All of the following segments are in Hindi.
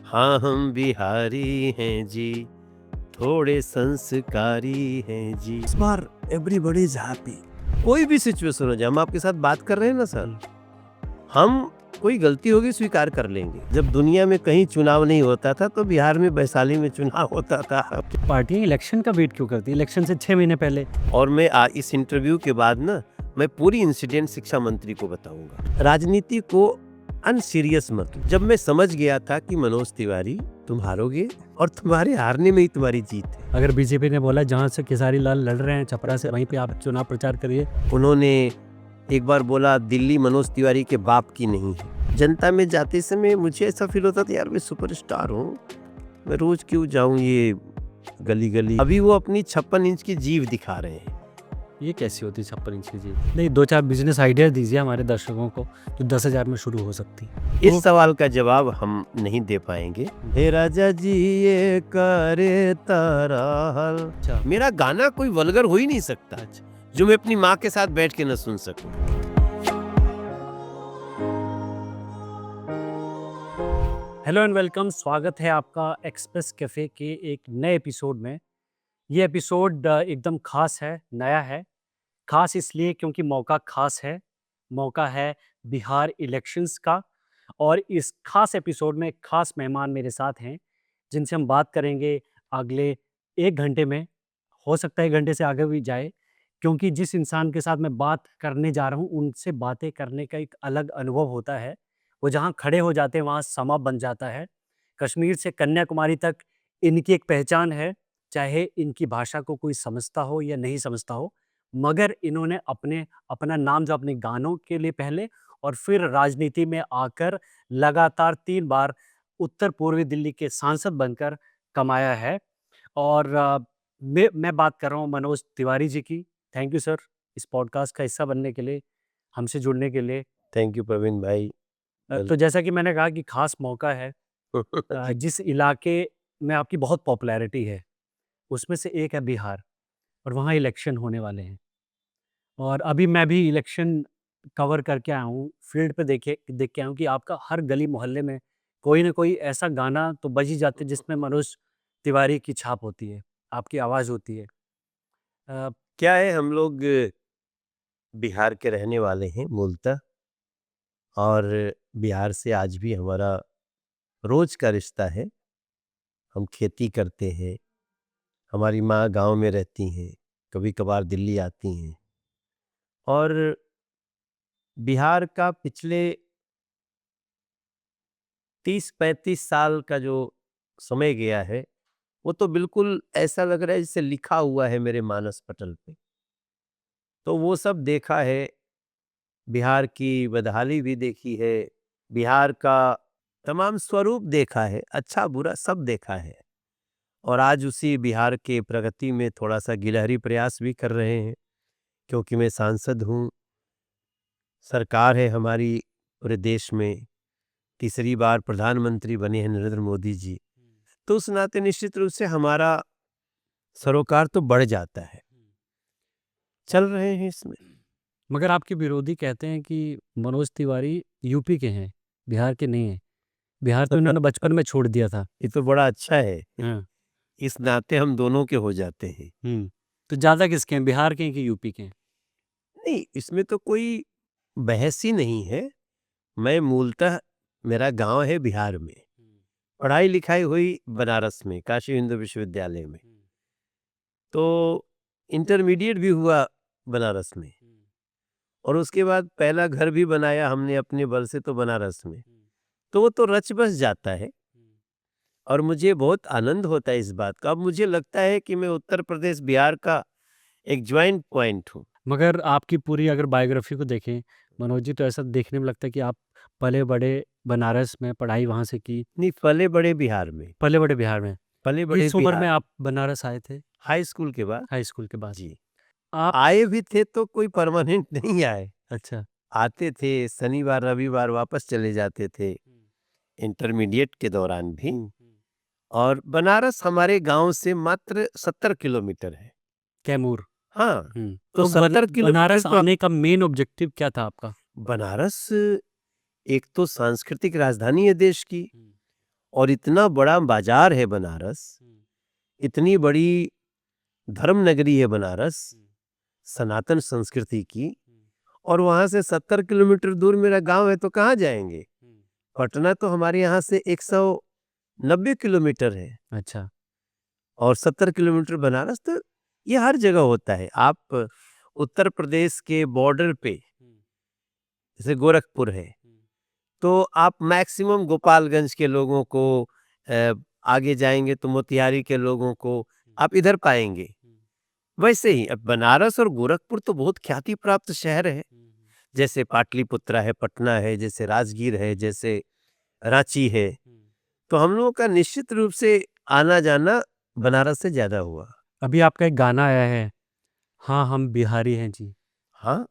हाँ हम बिहारी हैं जी, थोड़े संस्कारी हैं जी। इस बार एवरीबॉडी इज हैप्पी। कोई भी सिचुएशन हो जाए, हम आपके साथ बात कर रहे हैं ना सर, हम कोई गलती होगी स्वीकार कर लेंगे। जब दुनिया में कहीं चुनाव नहीं होता था तो बिहार में वैशाली में चुनाव होता था। पार्टियां इलेक्शन का वेट क्यों करती है? इलेक्शन से 6 महीने पहले। और मैं इस इंटरव्यू के बाद ना मैं पूरी इंसिडेंट शिक्षा मंत्री को बताऊंगा। राजनीति को अनसीरियस मत लो। जब मैं समझ गया था कि मनोज तिवारी तुम हारोगे और तुम्हारे हारने में ही तुम्हारी जीत है। अगर बीजेपी ने बोला जहां से खेसारी लाल लड़ रहे हैं छपरा से, वहीं पे आप चुनाव प्रचार करिए। उन्होंने एक बार बोला दिल्ली मनोज तिवारी के बाप की नहीं है। जनता में जाते समय मुझे ऐसा फील होता था यार मैं सुपरस्टार हूँ, मैं रोज क्यों जाऊं ये गली गली। अभी वो अपनी 56 इंच की जीभ दिखा रहे हैं। ये कैसी होती है 56 इंच की जीत? नहीं, 2-4 बिजनेस आइडिया दीजिए हमारे दर्शकों को जो 10,000 में शुरू हो सकती। इस सवाल का जवाब हम नहीं दे पाएंगे। हे राजा जी ये करे तारा हल। अच्छा। मेरा गाना कोई वल्गर हो ही नहीं सकता जो मैं अपनी माँ के साथ बैठ के न सुन सकूं। हेलो एंड वेलकम, स्वागत है आपका एक्सप्रेस कैफे के एक नए एपिसोड में। ये एपिसोड एकदम खास है, नया है। खास इसलिए क्योंकि मौका खास है, मौका है बिहार इलेक्शंस का। और इस खास एपिसोड में खास मेहमान मेरे साथ हैं जिनसे हम बात करेंगे अगले 1 घंटे में। हो सकता है 1 घंटे से आगे भी जाए, क्योंकि जिस इंसान के साथ मैं बात करने जा रहा हूँ उनसे बातें करने का एक अलग अनुभव होता है। वो जहाँ खड़े हो जाते हैं वहाँ समा बन जाता है। कश्मीर से कन्याकुमारी तक इनकी एक पहचान है, चाहे इनकी भाषा को कोई समझता हो या नहीं समझता हो। मगर इन्होंने अपना नाम जो अपने गानों के लिए पहले और फिर राजनीति में आकर लगातार 3 बार उत्तर पूर्वी दिल्ली के सांसद बनकर कमाया है। और मैं बात कर रहा हूँ मनोज तिवारी जी की। थैंक यू सर, इस पॉडकास्ट का हिस्सा बनने के लिए, हमसे जुड़ने के लिए। थैंक यू प्रवीण भाई। तो जैसा कि मैंने कहा कि खास मौका है। जिस इलाके में आपकी बहुत पॉपुलैरिटी है उसमें से एक है बिहार, और वहाँ इलेक्शन होने वाले हैं। और अभी मैं भी इलेक्शन कवर करके आया हूँ, फील्ड पे देख के आया हूँ कि आपका हर गली मोहल्ले में कोई ना कोई ऐसा गाना तो बज ही जाते हैं जिसमें मनोज तिवारी की छाप होती है, आपकी आवाज़ होती है। अ, क्या है, हम लोग बिहार के रहने वाले हैं मूलतः, और बिहार से आज भी हमारा रोज का रिश्ता है। हम खेती करते हैं, हमारी माँ गांव में रहती हैं, कभी कभार दिल्ली आती हैं। और बिहार का पिछले 30-35 साल का जो समय गया है वो तो बिल्कुल ऐसा लग रहा है जैसे लिखा हुआ है मेरे मानस पटल पे। तो वो सब देखा है, बिहार की बदहाली भी देखी है, बिहार का तमाम स्वरूप देखा है, अच्छा बुरा सब देखा है। और आज उसी बिहार के प्रगति में थोड़ा सा गिलहरी प्रयास भी कर रहे हैं, क्योंकि मैं सांसद हूँ, सरकार है हमारी पूरे देश में, तीसरी बार प्रधानमंत्री बने हैं नरेंद्र मोदी जी। तो उस नाते निश्चित रूप से हमारा सरोकार तो बढ़ जाता है। चल रहे हैं इसमें। मगर आपके विरोधी कहते हैं कि मनोज तिवारी यूपी के हैं, बिहार के नहीं हैं। बिहार तो इन्होंने बचपन में छोड़ दिया था। ये तो बड़ा अच्छा है, हाँ। इस नाते हम दोनों के हो जाते हैं। तो ज़्यादा किसके हैं, बिहार के हैं कि यूपी के हैं? नहीं, इसमें तो कोई बहस ही नहीं है। मैं मूलतः, मेरा गांव है बिहार में, पढ़ाई लिखाई हुई बनारस में काशी हिंदू विश्वविद्यालय में, तो इंटरमीडिएट भी हुआ बनारस में। और उसके बाद पहला घर भी बनाया हमने अपने बल से तो बनारस में। तो वो तो रच बस जाता है, और मुझे बहुत आनंद होता है इस बात का। अब मुझे लगता है कि मैं उत्तर प्रदेश बिहार का एक ज्वाइंट पॉइंट हूँ। मगर आपकी पूरी अगर बायोग्राफी को देखें मनोज जी, तो ऐसा देखने में लगता है कि आप पले बड़े बनारस में, पढ़ाई वहाँ से की। नहीं, पले बड़े बिहार में। पले बड़े बिहार में। पले बड़े किस उम्र बिहार में आप बनारस आए थे? हाई स्कूल के बाद। हाई स्कूल के बाद। जी, आप। आए भी थे तो कोई परमानेंट नहीं आए। अच्छा। आते थे शनिवार रविवार, वापस चले जाते थे इंटरमीडिएट के दौरान भी। और बनारस हमारे गांव से मात्र 70 किलोमीटर है। कैमूर। हाँ, तो तो 70 किलोमीटर बनारस तो आने का मेन ऑब्जेक्टिव क्या था आपका? बनारस एक तो सांस्कृतिक राजधानी है देश की, और इतना बड़ा बाजार है बनारस, इतनी बड़ी धर्म नगरी है बनारस, सनातन संस्कृति की, और वहां से 70 किलोमीटर दूर मेरा गांव है, तो कहाँ जाएंगे? पटना तो हमारे यहाँ से 190 किलोमीटर है, अच्छा। और 70 किलोमीटर बनारस। तो ये हर जगह होता है। आप उत्तर प्रदेश के बॉर्डर पे, जैसे गोरखपुर है, तो आप मैक्सिमम गोपालगंज के लोगों को, आगे जाएंगे तो मोतिहारी के लोगों को आप इधर पाएंगे। वैसे ही अब बनारस और गोरखपुर तो बहुत ख्याति प्राप्त शहर है, जैसे पाटलिपुत्रा है, पटना है, जैसे राजगीर है, जैसे रांची है। तो हम लोगों का निश्चित रूप से आना जाना बनारस से ज्यादा हुआ। अभी आपका एक गाना आया है, हाँ हम बिहारी हैं जी। हाँ,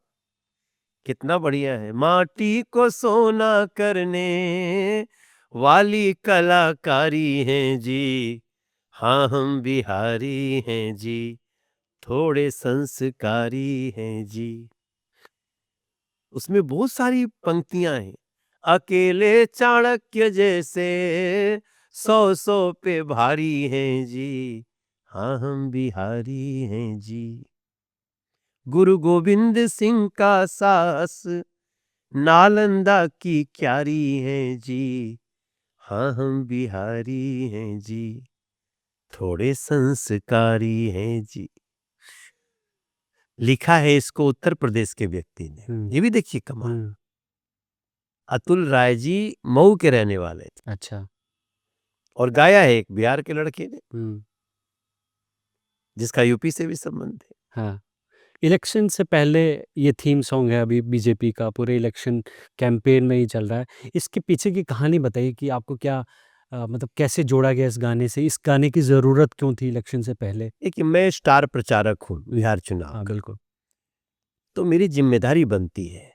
कितना बढ़िया है। माटी को सोना करने वाली कलाकारी हैं जी, हाँ हम बिहारी हैं जी, थोड़े संस्कारी हैं जी। उसमें बहुत सारी पंक्तियां हैं। अकेले चाणक्य जैसे 100 पे भारी हैं जी, हाँ हम बिहारी हैं जी। गुरु गोविंद सिंह का सास नालंदा की क्यारी हैं जी, हाँ हम बिहारी हैं जी, थोड़े संस्कारी हैं जी। लिखा है इसको उत्तर प्रदेश के व्यक्ति ने। ये भी देखिए कमाल। अतुल राय जी मऊ के रहने वाले थे, अच्छा। और गाया है एक बिहार के लड़के ने, जिसका यूपी से भी संबंध है। हाँ, इलेक्शन से पहले ये थीम सॉन्ग है, अभी बीजेपी का पूरे इलेक्शन कैंपेन में ही चल रहा है। इसके पीछे की कहानी बताइए कि आपको क्या मतलब कैसे जोड़ा गया इस गाने से? इस गाने की ज़रूरत क्यों थी इलेक्शन से पहले? देखिए, मैं स्टार प्रचारक हूँ बिहार चुनाव हाँ, का, बिल्कुल। तो मेरी जिम्मेदारी बनती है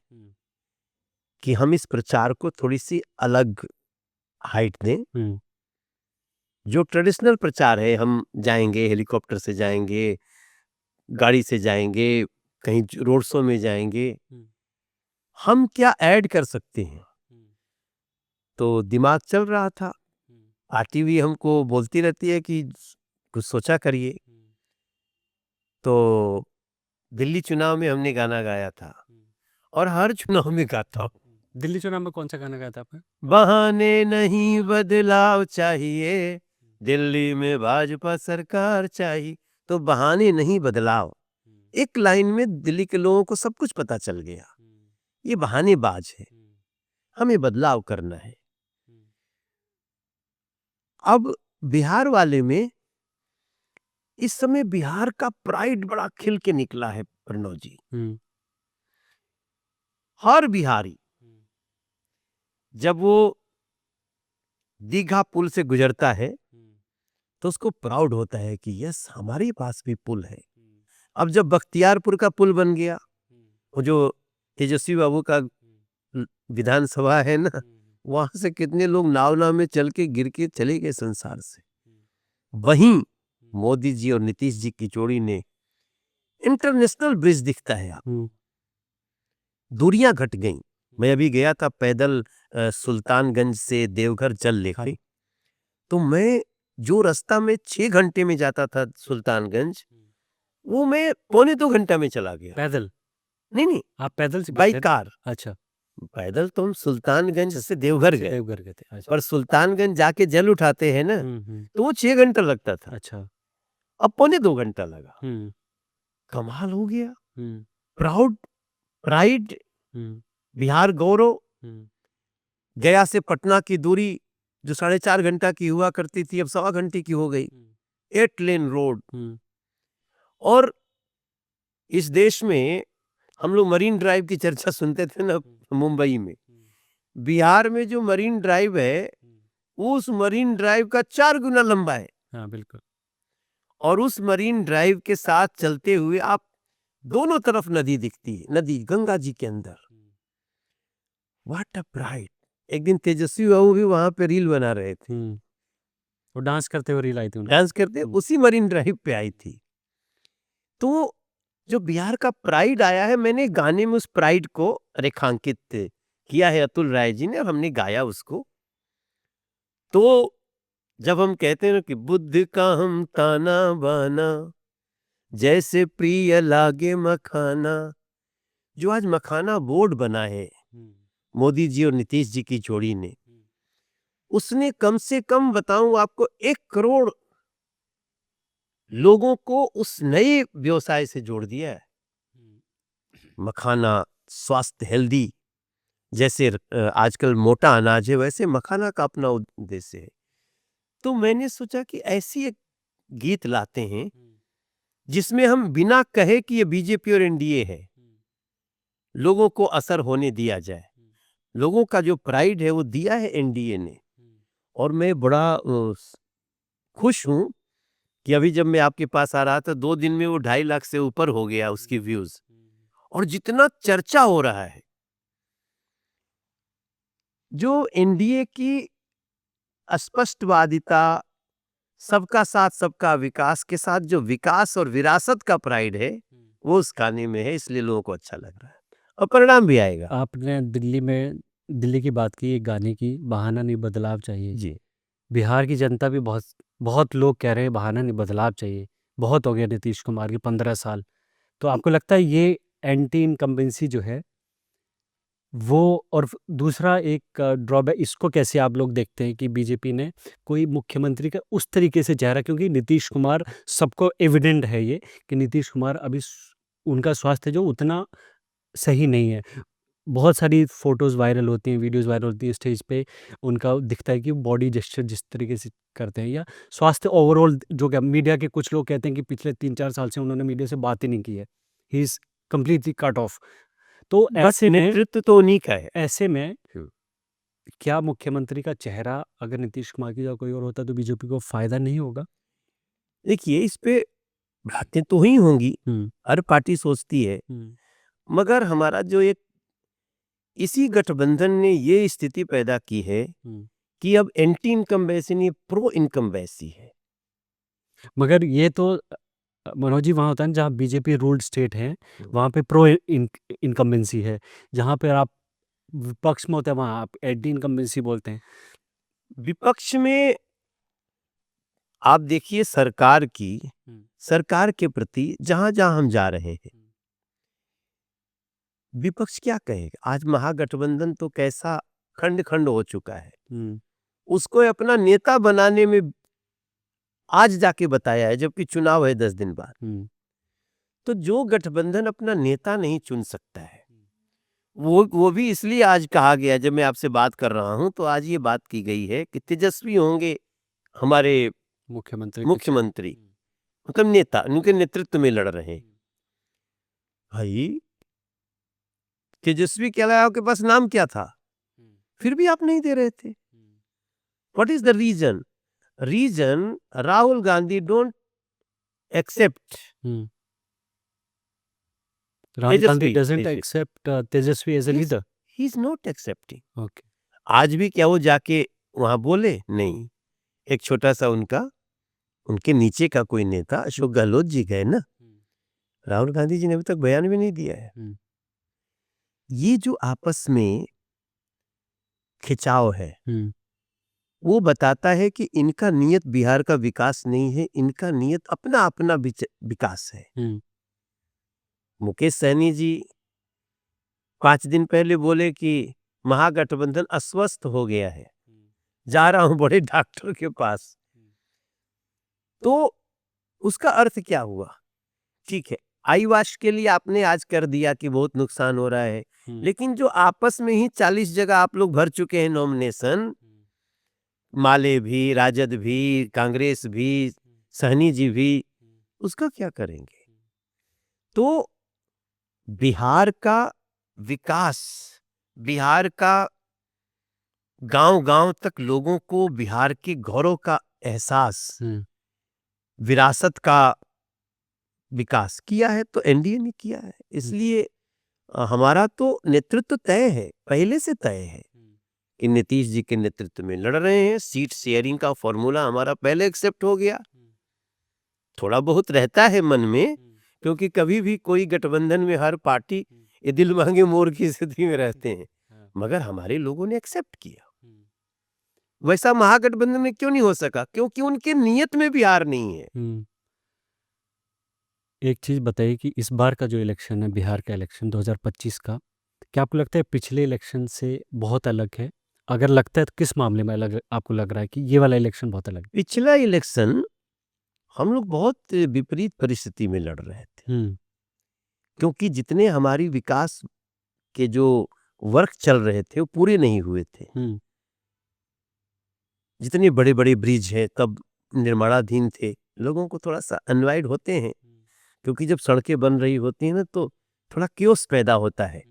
कि हम इस प्रचार को थोड़ी सी अलग हाइट दें। जो ट्रेडिशनल प्रचार है, हम जाएंगे, हेलीकॉप्टर से जाएंगे, गाड़ी से जाएंगे, कहीं रोड शो में जाएंगे, हम क्या ऐड कर सकते हैं? तो दिमाग चल रहा था, आरती भी हमको बोलती रहती है कि कुछ सोचा करिए। तो दिल्ली चुनाव में हमने गाना गाया था, और हर चुनाव में गाता हूँ। दिल्ली चुनाव में कौन सा गाना गाया था आपने? बहाने नहीं बदलाव चाहिए, दिल्ली में भाजपा सरकार चाहिए। तो बहाने नहीं बदलाव, एक लाइन में दिल्ली के लोगों को सब कुछ पता चल गया। ये बहानेबाज है, हमें बदलाव करना है। अब बिहार वाले में इस समय बिहार का प्राइड बड़ा खिल के निकला है प्रणव जी। हर बिहारी जब वो दीघा पुल से गुजरता है तो उसको प्राउड होता है कि यस, हमारे पास भी पुल है। अब जब बख्तियारपुर का पुल बन गया, वो जो तेजस्वी बाबू का विधानसभा है ना, वहां से कितने लोग नाव नाव में चल के गिर के चले गए संसार से। वहीं मोदी जी और नीतीश जी की जोड़ी ने इंटरनेशनल ब्रिज दिखता है, आप दूरियां घट गई। मैं अभी गया था पैदल सुल्तानगंज से देवघर जल लेकर, तो मैं जो रास्ता में 6 घंटे में जाता था सुल्तानगंज, वो मैं 1.25 घंटा में चला गया। पैदल? नहीं, आप पैदल से बाई गए थे? कार। अच्छा। पैदल तो हम सुल्तानगंज से देवघर गए, देवघर गए थे। अच्छा। पर सुल्तानगंज जाके जल उठाते हैं ना, तो वो 6 घंटा लगता था। अच्छा। अब 1.25 घंटा लगा। कमाल हो गया। प्राउड, प्राइड, बिहार गौरव। गया से पटना की दूरी जो 4.5 घंटा की हुआ करती थी, अब 1.25 घंटे की हो गई। 8 लेन रोड। और इस देश में हम लोग मरीन ड्राइव की चर्चा सुनते थे ना मुंबई में, बिहार में जो मरीन ड्राइव है, उस मरीन ड्राइव का 4 गुना लंबा है। हाँ, बिल्कुल। और उस मरीन ड्राइव के साथ चलते हुए आप दोनों तरफ नदी दिखती है, नदी गंगा जी के अंदर। What a pride. एक दिन तेजस्वी बाबू भी वहां पे रील बना रहे थे, वो डांस करते हुए रील आई थी उनकी। डांस करते, उसी मरीन ड्राइव पे आई थी। तो जो बिहार का प्राइड आया है, मैंने गाने में उस प्राइड को रेखांकित किया है अतुल राय जी ने, और हमने गाया उसको। तो जब हम कहते हैं ना कि बुद्ध का हम ताना बाना, जैसे प्रिय लागे मखाना, जो आज मखाना बोर्ड बना है मोदी जी और नीतीश जी की जोड़ी ने, उसने कम से कम बताऊं आपको 1 करोड़ लोगों को उस नए व्यवसाय से जोड़ दिया है। मखाना स्वास्थ्य हेल्दी, जैसे आजकल मोटा अनाज है वैसे मखाना का अपना उद्देश्य है। तो मैंने सोचा कि ऐसी एक गीत लाते हैं जिसमें हम बिना कहे कि ये बीजेपी और एनडीए है, लोगों को असर होने दिया जाए। लोगों का जो प्राइड है वो दिया है एनडीए ने, और मैं बड़ा खुश हूं कि अभी जब मैं आपके पास आ रहा था 2 दिन में वो 2.5 लाख से ऊपर हो गया उसकी व्यूज, और जितना चर्चा हो रहा है जो एनडीए की स्पष्टवादिता, सबका साथ सबका विकास के साथ जो विकास और विरासत का प्राइड है वो उस गाने में है, इसलिए लोगों को अच्छा लग रहा है और परिणाम भी आएगा। आपने दिल्ली की बात की, एक गाने की, बहाना नहीं बदलाव चाहिए। जी बिहार की जनता भी बहुत बहुत लोग कह रहे हैं बहाना नहीं बदलाव चाहिए, बहुत हो गया नीतीश कुमार के 15 साल। तो आपको लगता है ये एंटी इनकम्बेंसी जो है वो, और दूसरा एक ड्रॉबैक, इसको कैसे आप लोग देखते हैं कि बीजेपी ने कोई मुख्यमंत्री का उस तरीके से चेहरा, क्योंकि नीतीश कुमार, सबको एविडेंट है ये कि नीतीश कुमार अभी उनका स्वास्थ्य जो उतना सही नहीं है। बहुत सारी फोटोज़ वायरल होती हैं, वीडियोज़ वायरल होती हैं, स्टेज पे उनका दिखता है कि बॉडी जेस्चर जिस तरीके से करते हैं, या स्वास्थ्य ओवरऑल, जो क्या मीडिया के कुछ लोग कहते हैं कि पिछले 3-4 साल से उन्होंने मीडिया से बात ही नहीं की है, he is completely cut off. तो बस नेतृत्व तो उन्हीं का है। ऐसे में क्या मुख्यमंत्री का चेहरा अगर नीतीश कुमार की जगह कोई और होता तो बीजेपी को फायदा नहीं होगा? देखिए इस पे बातें तो ही होंगी, हुँ, हर पार्टी सोचती है, हुँ, मगर हमारा जो एक इसी गठबंधन ने ये स्थिति पैदा की है हुँ। कि अब एंटी इनकम्बेंसी नहीं प्रो इनकम्बेंसी है। मगर ये तो मनोज जी, वहाँ होता है ना जहाँ बीजेपी रूल्ड स्टेट है, वहाँ पे प्रो इनकम्बेंसी है। जहाँ पे आप विपक्ष में होते हैं वहाँ आप एंटी इनकम्बेंसी बोलते हैं। विपक्ष में आप देखिए सरकार के प्रति जहां-जहां हम जा रहे हैं, विपक्ष क्या कहेगा? आज महागठबंधन तो कैसा खंड-खंड हो चुका है। हुँ, उसको अपना नेता बनाने में आज जाके बताया है, जबकि चुनाव है 10 दिन बाद। हुँ, तो जो गठबंधन अपना नेता नहीं चुन सकता है, वो भी इसलिए आज कहा गया, जब मैं आपसे बात कर रहा हूं तो आज ये बात की गई है कि तेजस्वी होंगे हमारे मुख्यमंत्री के चेहरे। मुख्यमंत्री, मतलब नेता उनके नेतृत्व में लड़ रहे हैं। भाई तेजस्वी कहलाया के पास नाम क्या था, फिर भी आप नहीं दे रहे थे। What is the reason? Reason Rahul Gandhi don't accept हुँ, Rahul Gandhi Tejashwi. Doesn't accept Tejashwi as a yes, leader. He is not accepting. Okay. आज भी क्या वो जाके वहां बोले? नहीं। एक छोटा सा उनके नीचे का कोई नेता अशोक गहलोत जी गए ना, राहुल गांधी जी ने अभी तक बयान भी नहीं दिया है। हुँ, ये जो आपस में खिंचाव है हुँ, वो बताता है कि इनका नियत बिहार का विकास नहीं है, इनका नियत अपना अपना विकास है। हुँ, मुकेश सहनी जी 5 दिन पहले बोले कि महागठबंधन अस्वस्थ हो गया है, जा रहा हूं बड़े डॉक्टर के पास। तो उसका अर्थ क्या हुआ? ठीक है, आई वॉश के लिए आपने आज कर दिया कि बहुत नुकसान हो रहा है, हुँ, लेकिन जो आपस में ही 40 जगह आप लोग भर चुके हैं नॉमिनेशन, माले भी, राजद भी, कांग्रेस भी, सहनी जी भी, उसका क्या करेंगे? तो बिहार का विकास, बिहार का गांव-गांव तक लोगों को बिहार के गौरव का एहसास, हुँ, विरासत का विकास किया है तो एनडीए ने किया है। हुँ, इसलिए हमारा तो नेतृत्व तय है, पहले से तय है कि नीतीश जी के नेतृत्व में लड़ रहे हैं। सीट शेयरिंग का फॉर्मूला हमारा पहले एक्सेप्ट हो गया। थोड़ा बहुत रहता है मन में, क्योंकि कभी भी कोई गठबंधन में हर पार्टी ये दिल मांगे मोर की स्थिति में रहते हैं, हाँ, मगर हमारे लोगों ने एक्सेप्ट किया। वैसा महागठबंधन में क्यों नहीं हो सका? क्योंकि उनके नियत में भी हार नहीं है। एक चीज़ बताइए कि इस बार का जो इलेक्शन है, बिहार का इलेक्शन 2025 का, क्या आपको लगता है पिछले इलेक्शन से बहुत अलग है? अगर लगता है तो किस मामले में अलग आपको लग रहा है कि ये वाला इलेक्शन बहुत अलग है? पिछला इलेक्शन हम लोग बहुत विपरीत परिस्थिति में लड़ रहे थे, क्योंकि जितने हमारी विकास के जो वर्क चल रहे थे वो पूरे नहीं हुए थे। जितने बड़े बड़े ब्रिज हैं तब निर्माणाधीन थे, लोगों को थोड़ा सा अनवाइड होते हैं, क्योंकि जब सड़कें बन रही होती हैं ना तो थोड़ा क्योस पैदा होता है।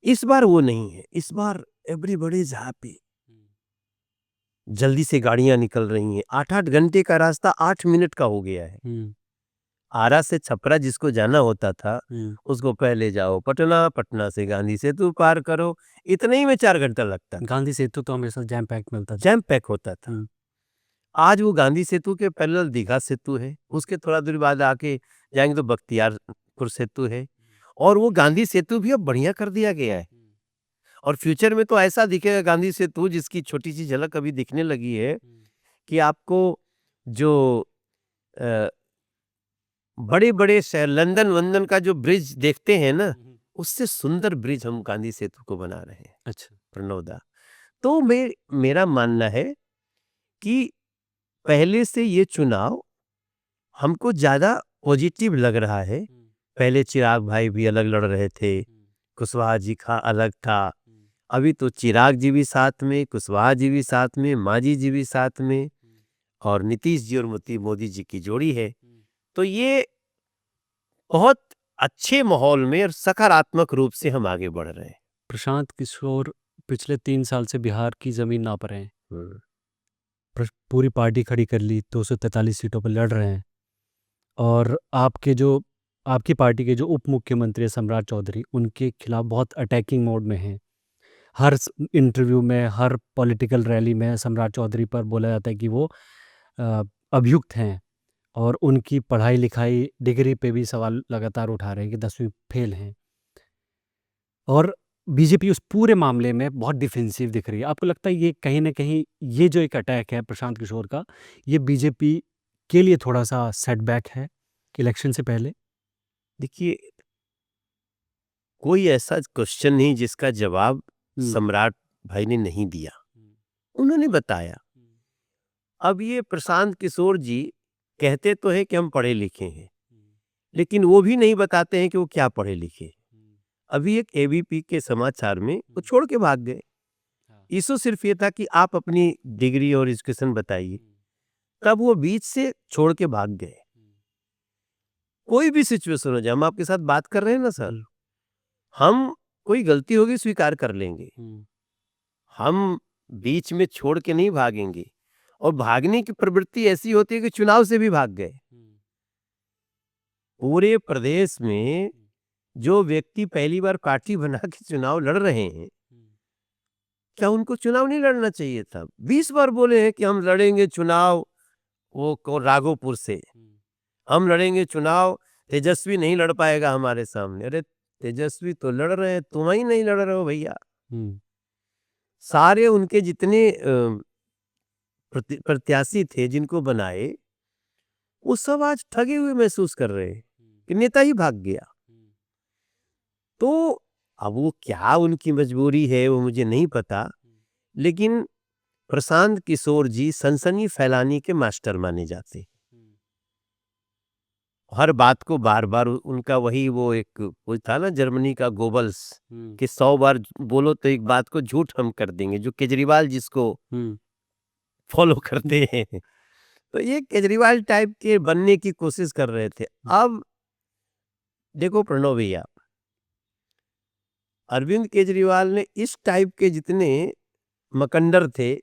इस बार वो नहीं है। इस बार एवरीबॉडी इज हैप्पी, जल्दी से गाड़ियां निकल रही हैं। 8-8 घंटे का रास्ता 8 मिनट का हो गया है। आरा से छपरा जिसको जाना होता था उसको पहले जाओ पटना, पटना से गांधी सेतु पार करो, इतने ही में 4 घंटा लगता था। गांधी सेतु तो हमेशा जैम पैक मिलता था। जैम पैक होता था। आज वो गांधी सेतु के पैरेलल दीघा सेतु है, उसके थोड़ा दूर बाद आके जाएंगे तो बख्तियारपुर सेतु है, और वो गांधी सेतु भी अब बढ़िया कर दिया गया है। और फ्यूचर में तो ऐसा दिखेगा गांधी सेतु, जिसकी छोटी सी झलक अभी दिखने लगी है, कि आपको जो बड़े बड़े शहर लंदन वंदन का जो ब्रिज देखते हैं ना, उससे सुंदर ब्रिज हम गांधी सेतु को बना रहे हैं। अच्छा। प्रणोदा। तो मेरा मानना है कि पहले से ये चुनाव हमको ज्यादा पॉजिटिव लग रहा है। पहले चिराग भाई भी अलग लड़ रहे थे, कुशवाहा जी का अलग था, अभी तो चिराग जी भी साथ में, कुशवाहा जी भी साथ में, मांझी जी भी साथ में, और नीतीश जी और मोदी जी की जोड़ी है। तो ये बहुत अच्छे माहौल में और सकारात्मक रूप से हम आगे बढ़ रहे हैं। प्रशांत किशोर पिछले 3 साल से बिहार की ज़मीन नाप रहे हैं। पूरी पार्टी खड़ी कर ली, 243 सीटों पर लड़ रहे हैं, और आपकी पार्टी के जो उप मुख्यमंत्री है सम्राट चौधरी, उनके खिलाफ बहुत अटैकिंग मोड में हैं। हर इंटरव्यू में, हर पॉलिटिकल रैली में सम्राट चौधरी पर बोला जाता है कि वो अभियुक्त हैं, और उनकी पढ़ाई लिखाई डिग्री पे भी सवाल लगातार उठा रहे हैं कि 10वीं फेल हैं, और बीजेपी उस पूरे मामले में बहुत डिफेंसिव दिख रही है। आपको लगता है ये कहीं ना कहीं ये जो एक अटैक है प्रशांत किशोर का, ये बीजेपी के लिए थोड़ा सा सेटबैक है इलेक्शन से पहले? देखिए, कोई ऐसा क्वेश्चन नहीं जिसका जवाब सम्राट भाई ने नहीं दिया, उन्होंने बताया। अब ये प्रशांत किशोर जी कहते तो है कि हम पढ़े लिखे हैं, लेकिन वो भी नहीं बताते हैं कि वो क्या पढ़े लिखे। अभी एक एबीपी के समाचार में वो छोड़ के भाग गए। इशू सिर्फ ये था कि आप अपनी डिग्री और एजुकेशन बताइए, तब वो बीच से छोड़ के भाग गए। कोई भी सिचुएशन हो जाए, हम आपके साथ बात कर रहे हैं ना सर, हम कोई गलती होगी स्वीकार कर लेंगे, हम बीच में छोड़ के नहीं भागेंगे। और भागने की प्रवृत्ति ऐसी होती है कि चुनाव से भी भाग गए। पूरे प्रदेश में जो व्यक्ति पहली बार पार्टी बना के चुनाव लड़ रहे हैं, क्या उनको चुनाव नहीं लड़ना चाहिए था? 20 बार बोले हैं कि हम लड़ेंगे चुनाव, वो राघोपुर से हम लड़ेंगे चुनाव, तेजस्वी नहीं लड़ पाएगा हमारे सामने। अरे तेजस्वी तो लड़ रहे हैं, तुम ही नहीं लड़ रहे हो भैया। सारे उनके जितने प्रत्याशी थे जिनको बनाए, वो सब आज ठगे हुए महसूस कर रहे हैं कि नेता ही भाग गया। तो अब वो क्या उनकी मजबूरी है वो मुझे नहीं पता, लेकिन प्रशांत किशोर जी सनसनी फैलाने के मास्टर माने जाते। हर बात को बार बार उनका वही वो था ना जर्मनी का गोबल्स, कि 100 बार बोलो तो एक बात को झूठ हम कर देंगे, जो केजरीवाल जिसको फॉलो करते हैं। तो ये केजरीवाल टाइप के बनने की कोशिश कर रहे थे। अब देखो प्रणव भैया, अरविंद केजरीवाल ने इस टाइप के जितने मकंडर थे,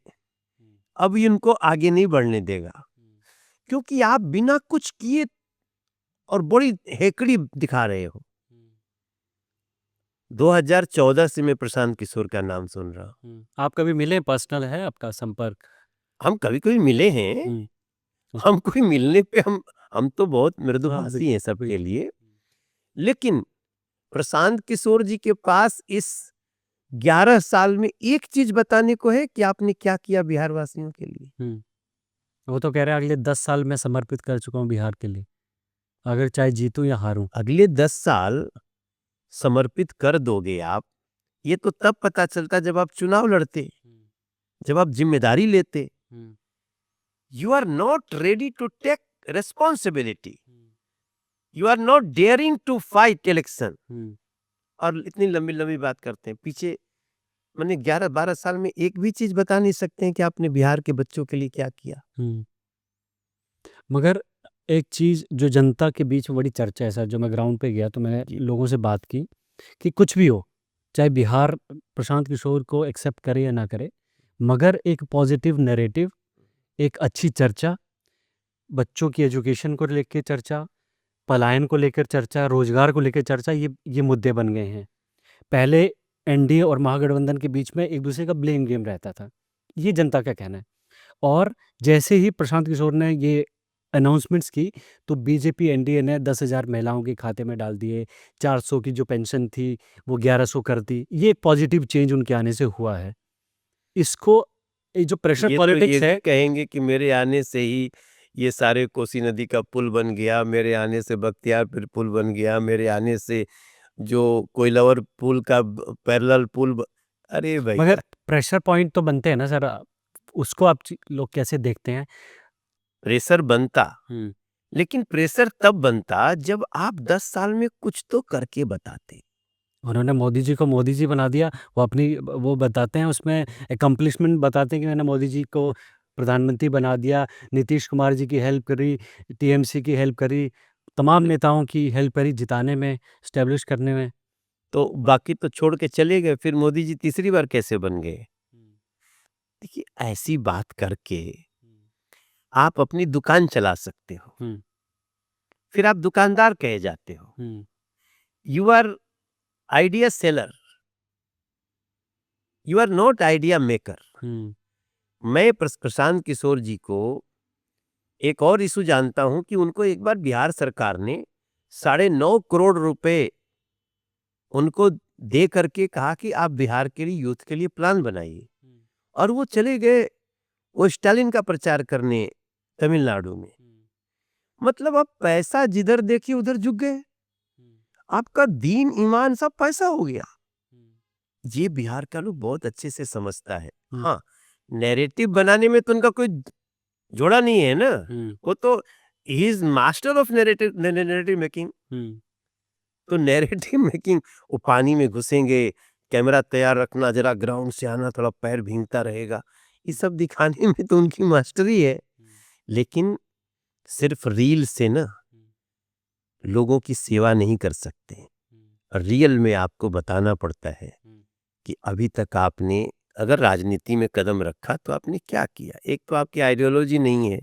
अब इनको आगे नहीं बढ़ने देगा, क्योंकि आप बिना कुछ किए और बड़ी हेकड़ी दिखा रहे हो। 2014 से मैं प्रशांत किशोर का नाम सुन रहा हूँ। आप कभी मिले? पर्सनल है आपका संपर्क? हम कभी कभी मिले हैं, हम कोई मिलने पे हम तो बहुत मृदुभाषी हैं सबके लिए, लेकिन प्रशांत किशोर जी के पास इस 11 साल में एक चीज बताने को है कि आपने क्या किया बिहार वासियों के लिए। वो तो कह रहे हैं अगले 10 साल मैं समर्पित कर चुका हूँ बिहार के लिए, अगर चाहे जीतूं या हारूं। अगले 10 साल समर्पित कर दोगे आप, ये तो तब पता चलता जब आप चुनाव लड़ते, जब आप जिम्मेदारी लेते। You are not ready to take responsibility, you are not daring to fight election. और इतनी लंबी लंबी बात करते हैं पीछे, मैंने 11-12 साल में एक भी चीज बता नहीं सकते हैं कि आपने बिहार के बच्चों के लिए क्या किया। मगर एक चीज़ जो जनता के बीच में बड़ी चर्चा है सर, जो मैं ग्राउंड पे गया तो मैंने जी। लोगों से बात की कि कुछ भी हो, चाहे बिहार प्रशांत किशोर को एक्सेप्ट करे या ना करे, मगर एक पॉजिटिव नैरेटिव, एक अच्छी चर्चा, बच्चों की एजुकेशन को लेकर चर्चा, पलायन को लेकर चर्चा, रोजगार को लेकर चर्चा, ये मुद्दे बन गए हैं। पहले एनडीए और महागठबंधन के बीच में एक दूसरे का ब्लेम गेम रहता था, ये जनता का कहना है। और जैसे ही प्रशांत किशोर ने ये अनाउंसमेंट्स की तो बीजेपी एनडीए ने 10,000 महिलाओं के खाते में डाल दिए, 400 की जो पेंशन थी वो 1100 कर दी। ये एक पॉजिटिव चेंज उनके आने से हुआ है। इसको ये जो प्रेशर ये तो ये पॉलिटिक्स है, कहेंगे कि मेरे आने से ही ये सारे कोसी नदी का पुल बन गया, मेरे आने से बख्तियारपुर पुल बन गया, मेरे आने से जो कोइलवर पुल का पैरेलल पुल अरे भैया, मगर प्रेशर पॉइंट तो बनते हैं ना सर, उसको आप लोग कैसे देखते हैं? प्रेशर बनता, लेकिन प्रेशर तब बनता जब आप 10 साल में कुछ तो करके बताते। उन्होंने मोदी जी को मोदी जी बना दिया। वो अपनी वो बताते हैं, उसमें अकम्प्लिशमेंट बताते हैं कि मैंने मोदी जी को प्रधानमंत्री बना दिया, नीतीश कुमार जी की हेल्प करी, टीएमसी की हेल्प करी, तमाम नेताओं की हेल्प करी जिताने में, स्टैब्लिश करने में। तो बाकी तो छोड़ के चले गए, फिर मोदी जी तीसरी बार कैसे बन गए? देखिए, ऐसी बात करके आप अपनी दुकान चला सकते हो, फिर आप दुकानदार कहे जाते हो। You are idea seller, you are not idea maker. मैं प्रशांत किशोर जी को एक और इशू जानता हूं कि उनको एक बार बिहार सरकार ने 9.5 करोड़ रुपए उनको दे करके कहा कि आप बिहार के लिए यूथ के लिए प्लान बनाइए, और वो चले गए वो स्टालिन का प्रचार करने तमिलनाडु में। मतलब आप पैसा जिधर देखिए उधर झुक गए, आपका दीन ईमान सब पैसा हो गया। ये बिहार का लोग बहुत अच्छे से समझता है। हाँ, नैरेटिव बनाने में तो उनका कोई जोड़ा नहीं है ना, वो तो he is master of narrative making. तो नैरेटिव मेकिंग, वो पानी में घुसेंगे, कैमरा तैयार रखना, जरा ग्राउंड से आना, थोड़ा पैर भींगता रहेगा, ये सब दिखाने में तो उनकी मास्टरी है। लेकिन सिर्फ रील से ना लोगों की सेवा नहीं कर सकते। रियल में आपको बताना पड़ता है कि अभी तक आपने अगर राजनीति में कदम रखा तो आपने क्या किया। एक तो आपकी आइडियोलॉजी नहीं है,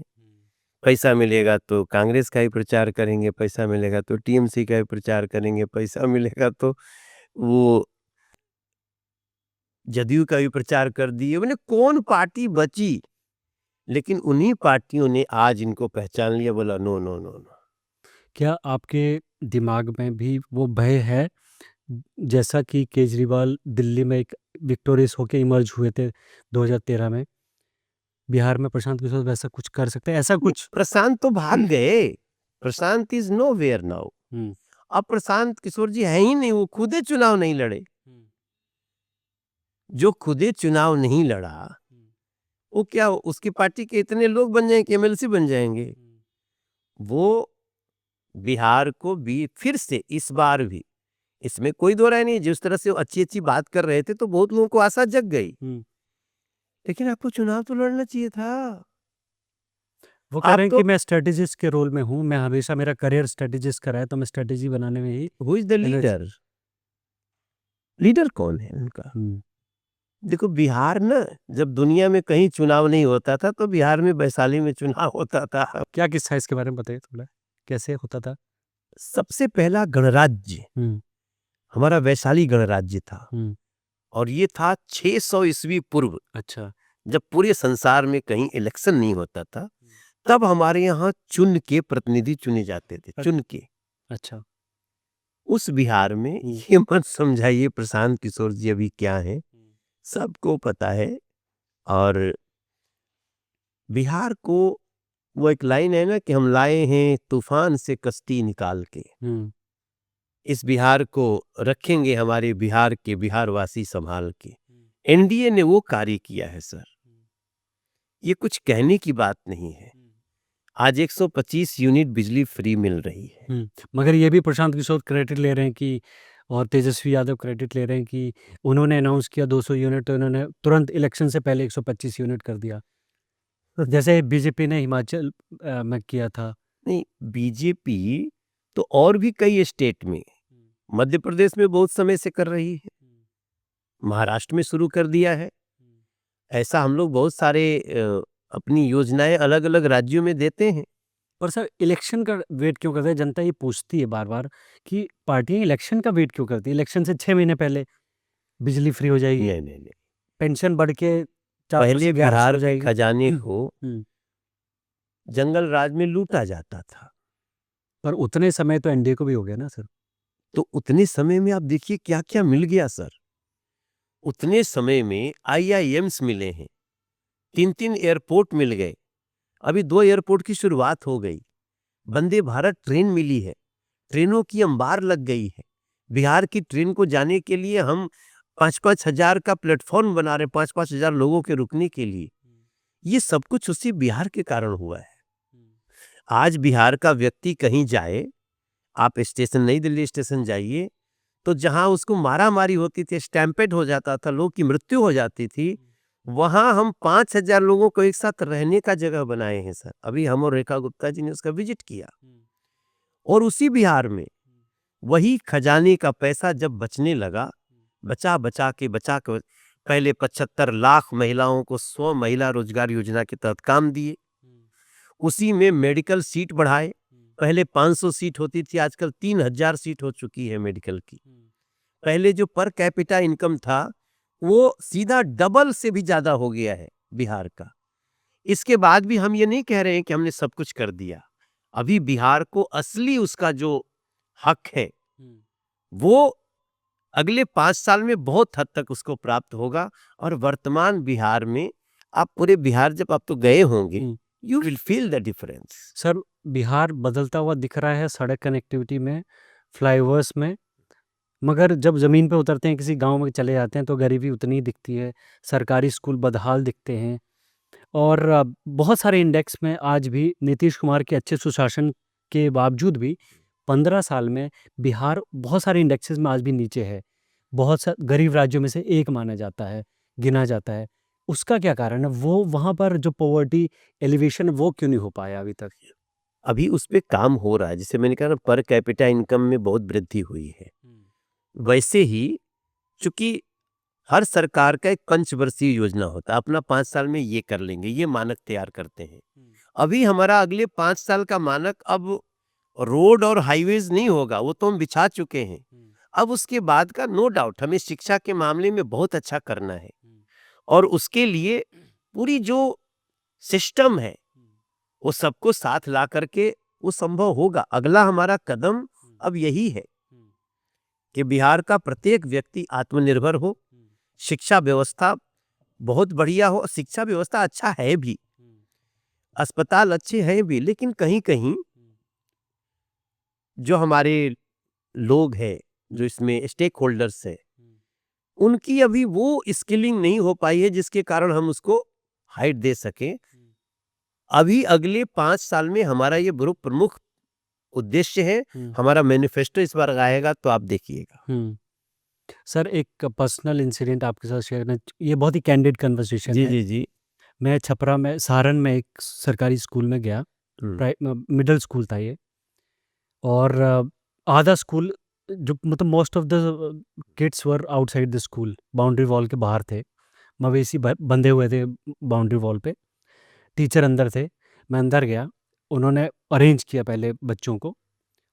पैसा मिलेगा तो कांग्रेस का ही प्रचार करेंगे, पैसा मिलेगा तो टीएमसी का ही प्रचार करेंगे, पैसा मिलेगा तो वो जदयू का भी प्रचार कर दिए। मैंने कौन पार्टी बची? लेकिन उन्हीं पार्टियों ने आज इनको पहचान लिया, बोला नो नो नो नो। क्या आपके दिमाग में भी वो भय है, जैसा कि केजरीवाल दिल्ली में एक विक्टोरियस होके इमर्ज हुए थे 2013 में, बिहार में प्रशांत किशोर वैसा कुछ कर सकते हैं, ऐसा कुछ? प्रशांत तो भाग गए, प्रशांत इज नो वेयर नाउ। अब प्रशांत किशोर जी है ही नहीं, वो खुदे चुनाव नहीं लड़े। जो खुदे चुनाव नहीं लड़ा वो क्या उसकी पार्टी के इतने लोग बन जाएंगे, एमएलसी बन जाएंगे? वो बिहार को भी फिर से इस बार भी, इसमें कोई दो राय नहीं, जिस तरह से वो अच्छी अच्छी बात कर रहे थे तो बहुत लोगों को आशा जग गई। लेकिन आपको चुनाव तो लड़ना चाहिए था। वो कह आप रहे हैं तो कि मैं स्ट्रेटेजिस्ट के रोल में हूँ, मैं हमेशा, मेरा करियर स्ट्रेटेजिस्ट का रहा है, तो मैं स्ट्रेटेजी बनाने में he who is the leader? Leader कौन है उनका? देखो, बिहार ना जब दुनिया में कहीं चुनाव नहीं होता था तो बिहार में वैशाली में चुनाव होता था। क्या किस्सा है इसके बारे में बताइए थोड़ा, कैसे होता था? सबसे पहला गणराज्य हमारा वैशाली गणराज्य था, और ये था 600 ईस्वी पूर्व। अच्छा। जब पूरे संसार में कहीं इलेक्शन नहीं होता था तब हमारे यहाँ चुन के प्रतिनिधि चुने जाते थे, चुन के। अच्छा। उस बिहार में ये मत समझाइए प्रशांत किशोर जी अभी क्या हैं, सबको पता है। और बिहार को वो एक लाइन है ना कि हम लाए हैं तूफान से कश्ती निकाल के, हम्म, इस बिहार को रखेंगे हमारे बिहार के बिहारवासी संभाल के। एनडीए ने वो कार्य किया है सर, ये कुछ कहने की बात नहीं है। आज 125 यूनिट बिजली फ्री मिल रही है। मगर ये भी प्रशांत किशोर क्रेडिट ले रहे हैं कि, और तेजस्वी यादव क्रेडिट ले रहे हैं कि उन्होंने अनाउंस किया 200 यूनिट, तो इन्होंने तुरंत इलेक्शन से पहले 125 यूनिट कर दिया, जैसे बीजेपी ने हिमाचल में किया था। नहीं, बीजेपी तो और भी कई स्टेट में, मध्य प्रदेश में बहुत समय से कर रही है, महाराष्ट्र में शुरू कर दिया है। ऐसा हम लोग बहुत सारे अपनी योजनाएं अलग अलग राज्यों में देते हैं। पर सर इलेक्शन का वेट क्यों करते हैं? जनता ये पूछती है बार बार कि पार्टियां इलेक्शन का वेट क्यों करती है? इलेक्शन से 6 महीने पहले बिजली फ्री हो जाएगी, नहीं नहीं नहीं, पेंशन बढ़ के 400 पहले से 1100 बिहार हो के जाएगी। खजाने को हम्म, जंगल राज में लूटा जाता था, पर उतने समय तो एनडीए को भी हो गया ना सर। तो उतने समय में आप देखिए क्या क्या मिल गया सर। उतने समय में आईआईएम्स मिले हैं, 3-3 एयरपोर्ट मिल गए, अभी 2 एयरपोर्ट की शुरुआत हो गई, वंदे भारत ट्रेन मिली है, ट्रेनों की अंबार लग गई है। बिहार की ट्रेन को जाने के लिए हम 5-5 हजार का प्लेटफॉर्म बना रहे, 5-5 हजार लोगों के रुकने के लिए। ये सब कुछ उसी बिहार के कारण हुआ है। आज बिहार का व्यक्ति कहीं जाए, आप स्टेशन नई दिल्ली स्टेशन जाइए, तो जहां उसको मारा मारी होती थी, स्टैम्पेड हो जाता था, लोग की मृत्यु हो जाती थी, वहां हम 5,000 लोगों को एक साथ रहने का जगह बनाए हैं सर। अभी हम और रेखा गुप्ता जी ने उसका विजिट किया। और उसी बिहार में वही खजाने का पैसा जब बचने लगा, बचा के पहले 75 लाख महिलाओं को 100 महिला रोजगार योजना के तहत काम दिए, उसी में मेडिकल सीट बढ़ाए, पहले 500 सीट होती थी, आजकल 3,000 सीट हो चुकी है मेडिकल की। पहले जो पर कैपिटा इनकम था वो सीधा डबल से भी ज्यादा हो गया है बिहार का। इसके बाद भी हम ये नहीं कह रहे हैं कि हमने सब कुछ कर दिया, अभी बिहार को असली उसका जो हक है वो अगले 5 साल में बहुत हद तक उसको प्राप्त होगा। और वर्तमान बिहार में आप पूरे बिहार जब आप तो गए होंगे, you will feel the difference. Sir Bihar बदलता हुआ दिख रहा है सड़क कनेक्टिविटी में, फ्लाईओवर्स में, मगर जब ज़मीन पे उतरते हैं, किसी गांव में चले जाते हैं, तो गरीबी उतनी ही दिखती है, सरकारी स्कूल बदहाल दिखते हैं। और बहुत सारे इंडेक्स में आज भी नीतीश कुमार के अच्छे सुशासन के बावजूद भी 15 साल में बिहार बहुत सारे इंडेक्सेस में आज भी नीचे है, बहुत सा गरीब राज्यों में से एक माना जाता है, गिना जाता है। उसका क्या कारण है? वो वहाँ पर जो पॉवर्टी एलिवेशन वो क्यों नहीं हो पाया अभी तक? अभी उस पे काम हो रहा है, जैसे मैंने कहा ना, पर कैपिटा इनकम में बहुत वृद्धि हुई है। वैसे ही चूंकि हर सरकार का एक पंचवर्षीय योजना होता है, अपना 5 साल में ये कर लेंगे, ये मानक तैयार करते हैं। अभी हमारा अगले 5 साल का मानक अब रोड और हाईवेज नहीं होगा, वो तो हम बिछा चुके हैं। अब उसके बाद का नो डाउट हमें शिक्षा के मामले में बहुत अच्छा करना है, और उसके लिए पूरी जो सिस्टम है वो सबको साथ ला करके वो संभव होगा। अगला हमारा कदम अब यही है कि बिहार का प्रत्येक व्यक्ति आत्मनिर्भर हो, शिक्षा व्यवस्था बहुत बढ़िया हो। शिक्षा व्यवस्था अच्छा है भी, अस्पताल अच्छे हैं भी, लेकिन कहीं कहीं जो हमारे लोग हैं, जो इसमें स्टेक होल्डर्स हैं, उनकी अभी वो स्किलिंग नहीं हो पाई है जिसके कारण हम उसको हाइट दे सकें। अभी अगले 5 साल में हमारा ये प्रमुख उद्देश्य है। हमारा मैनिफेस्टो इस बार आएगा तो आप देखिएगा। सर एक पर्सनल इंसिडेंट आपके साथ शेयर करना, ये बहुत ही कैंडिड कन्वर्सेशन जी है। जी जी। मैं छपरा में, सारण में एक सरकारी स्कूल में गया, मिडिल स्कूल था ये, और आधा स्कूल, जो मतलब most of the kids were outside the school, boundary wall के बाहर थे, मवेशी बंधे हुए थे बाउंड्री वॉल पे, टीचर अंदर थे। मैं अंदर गया, उन्होंने अरेंज किया पहले बच्चों को,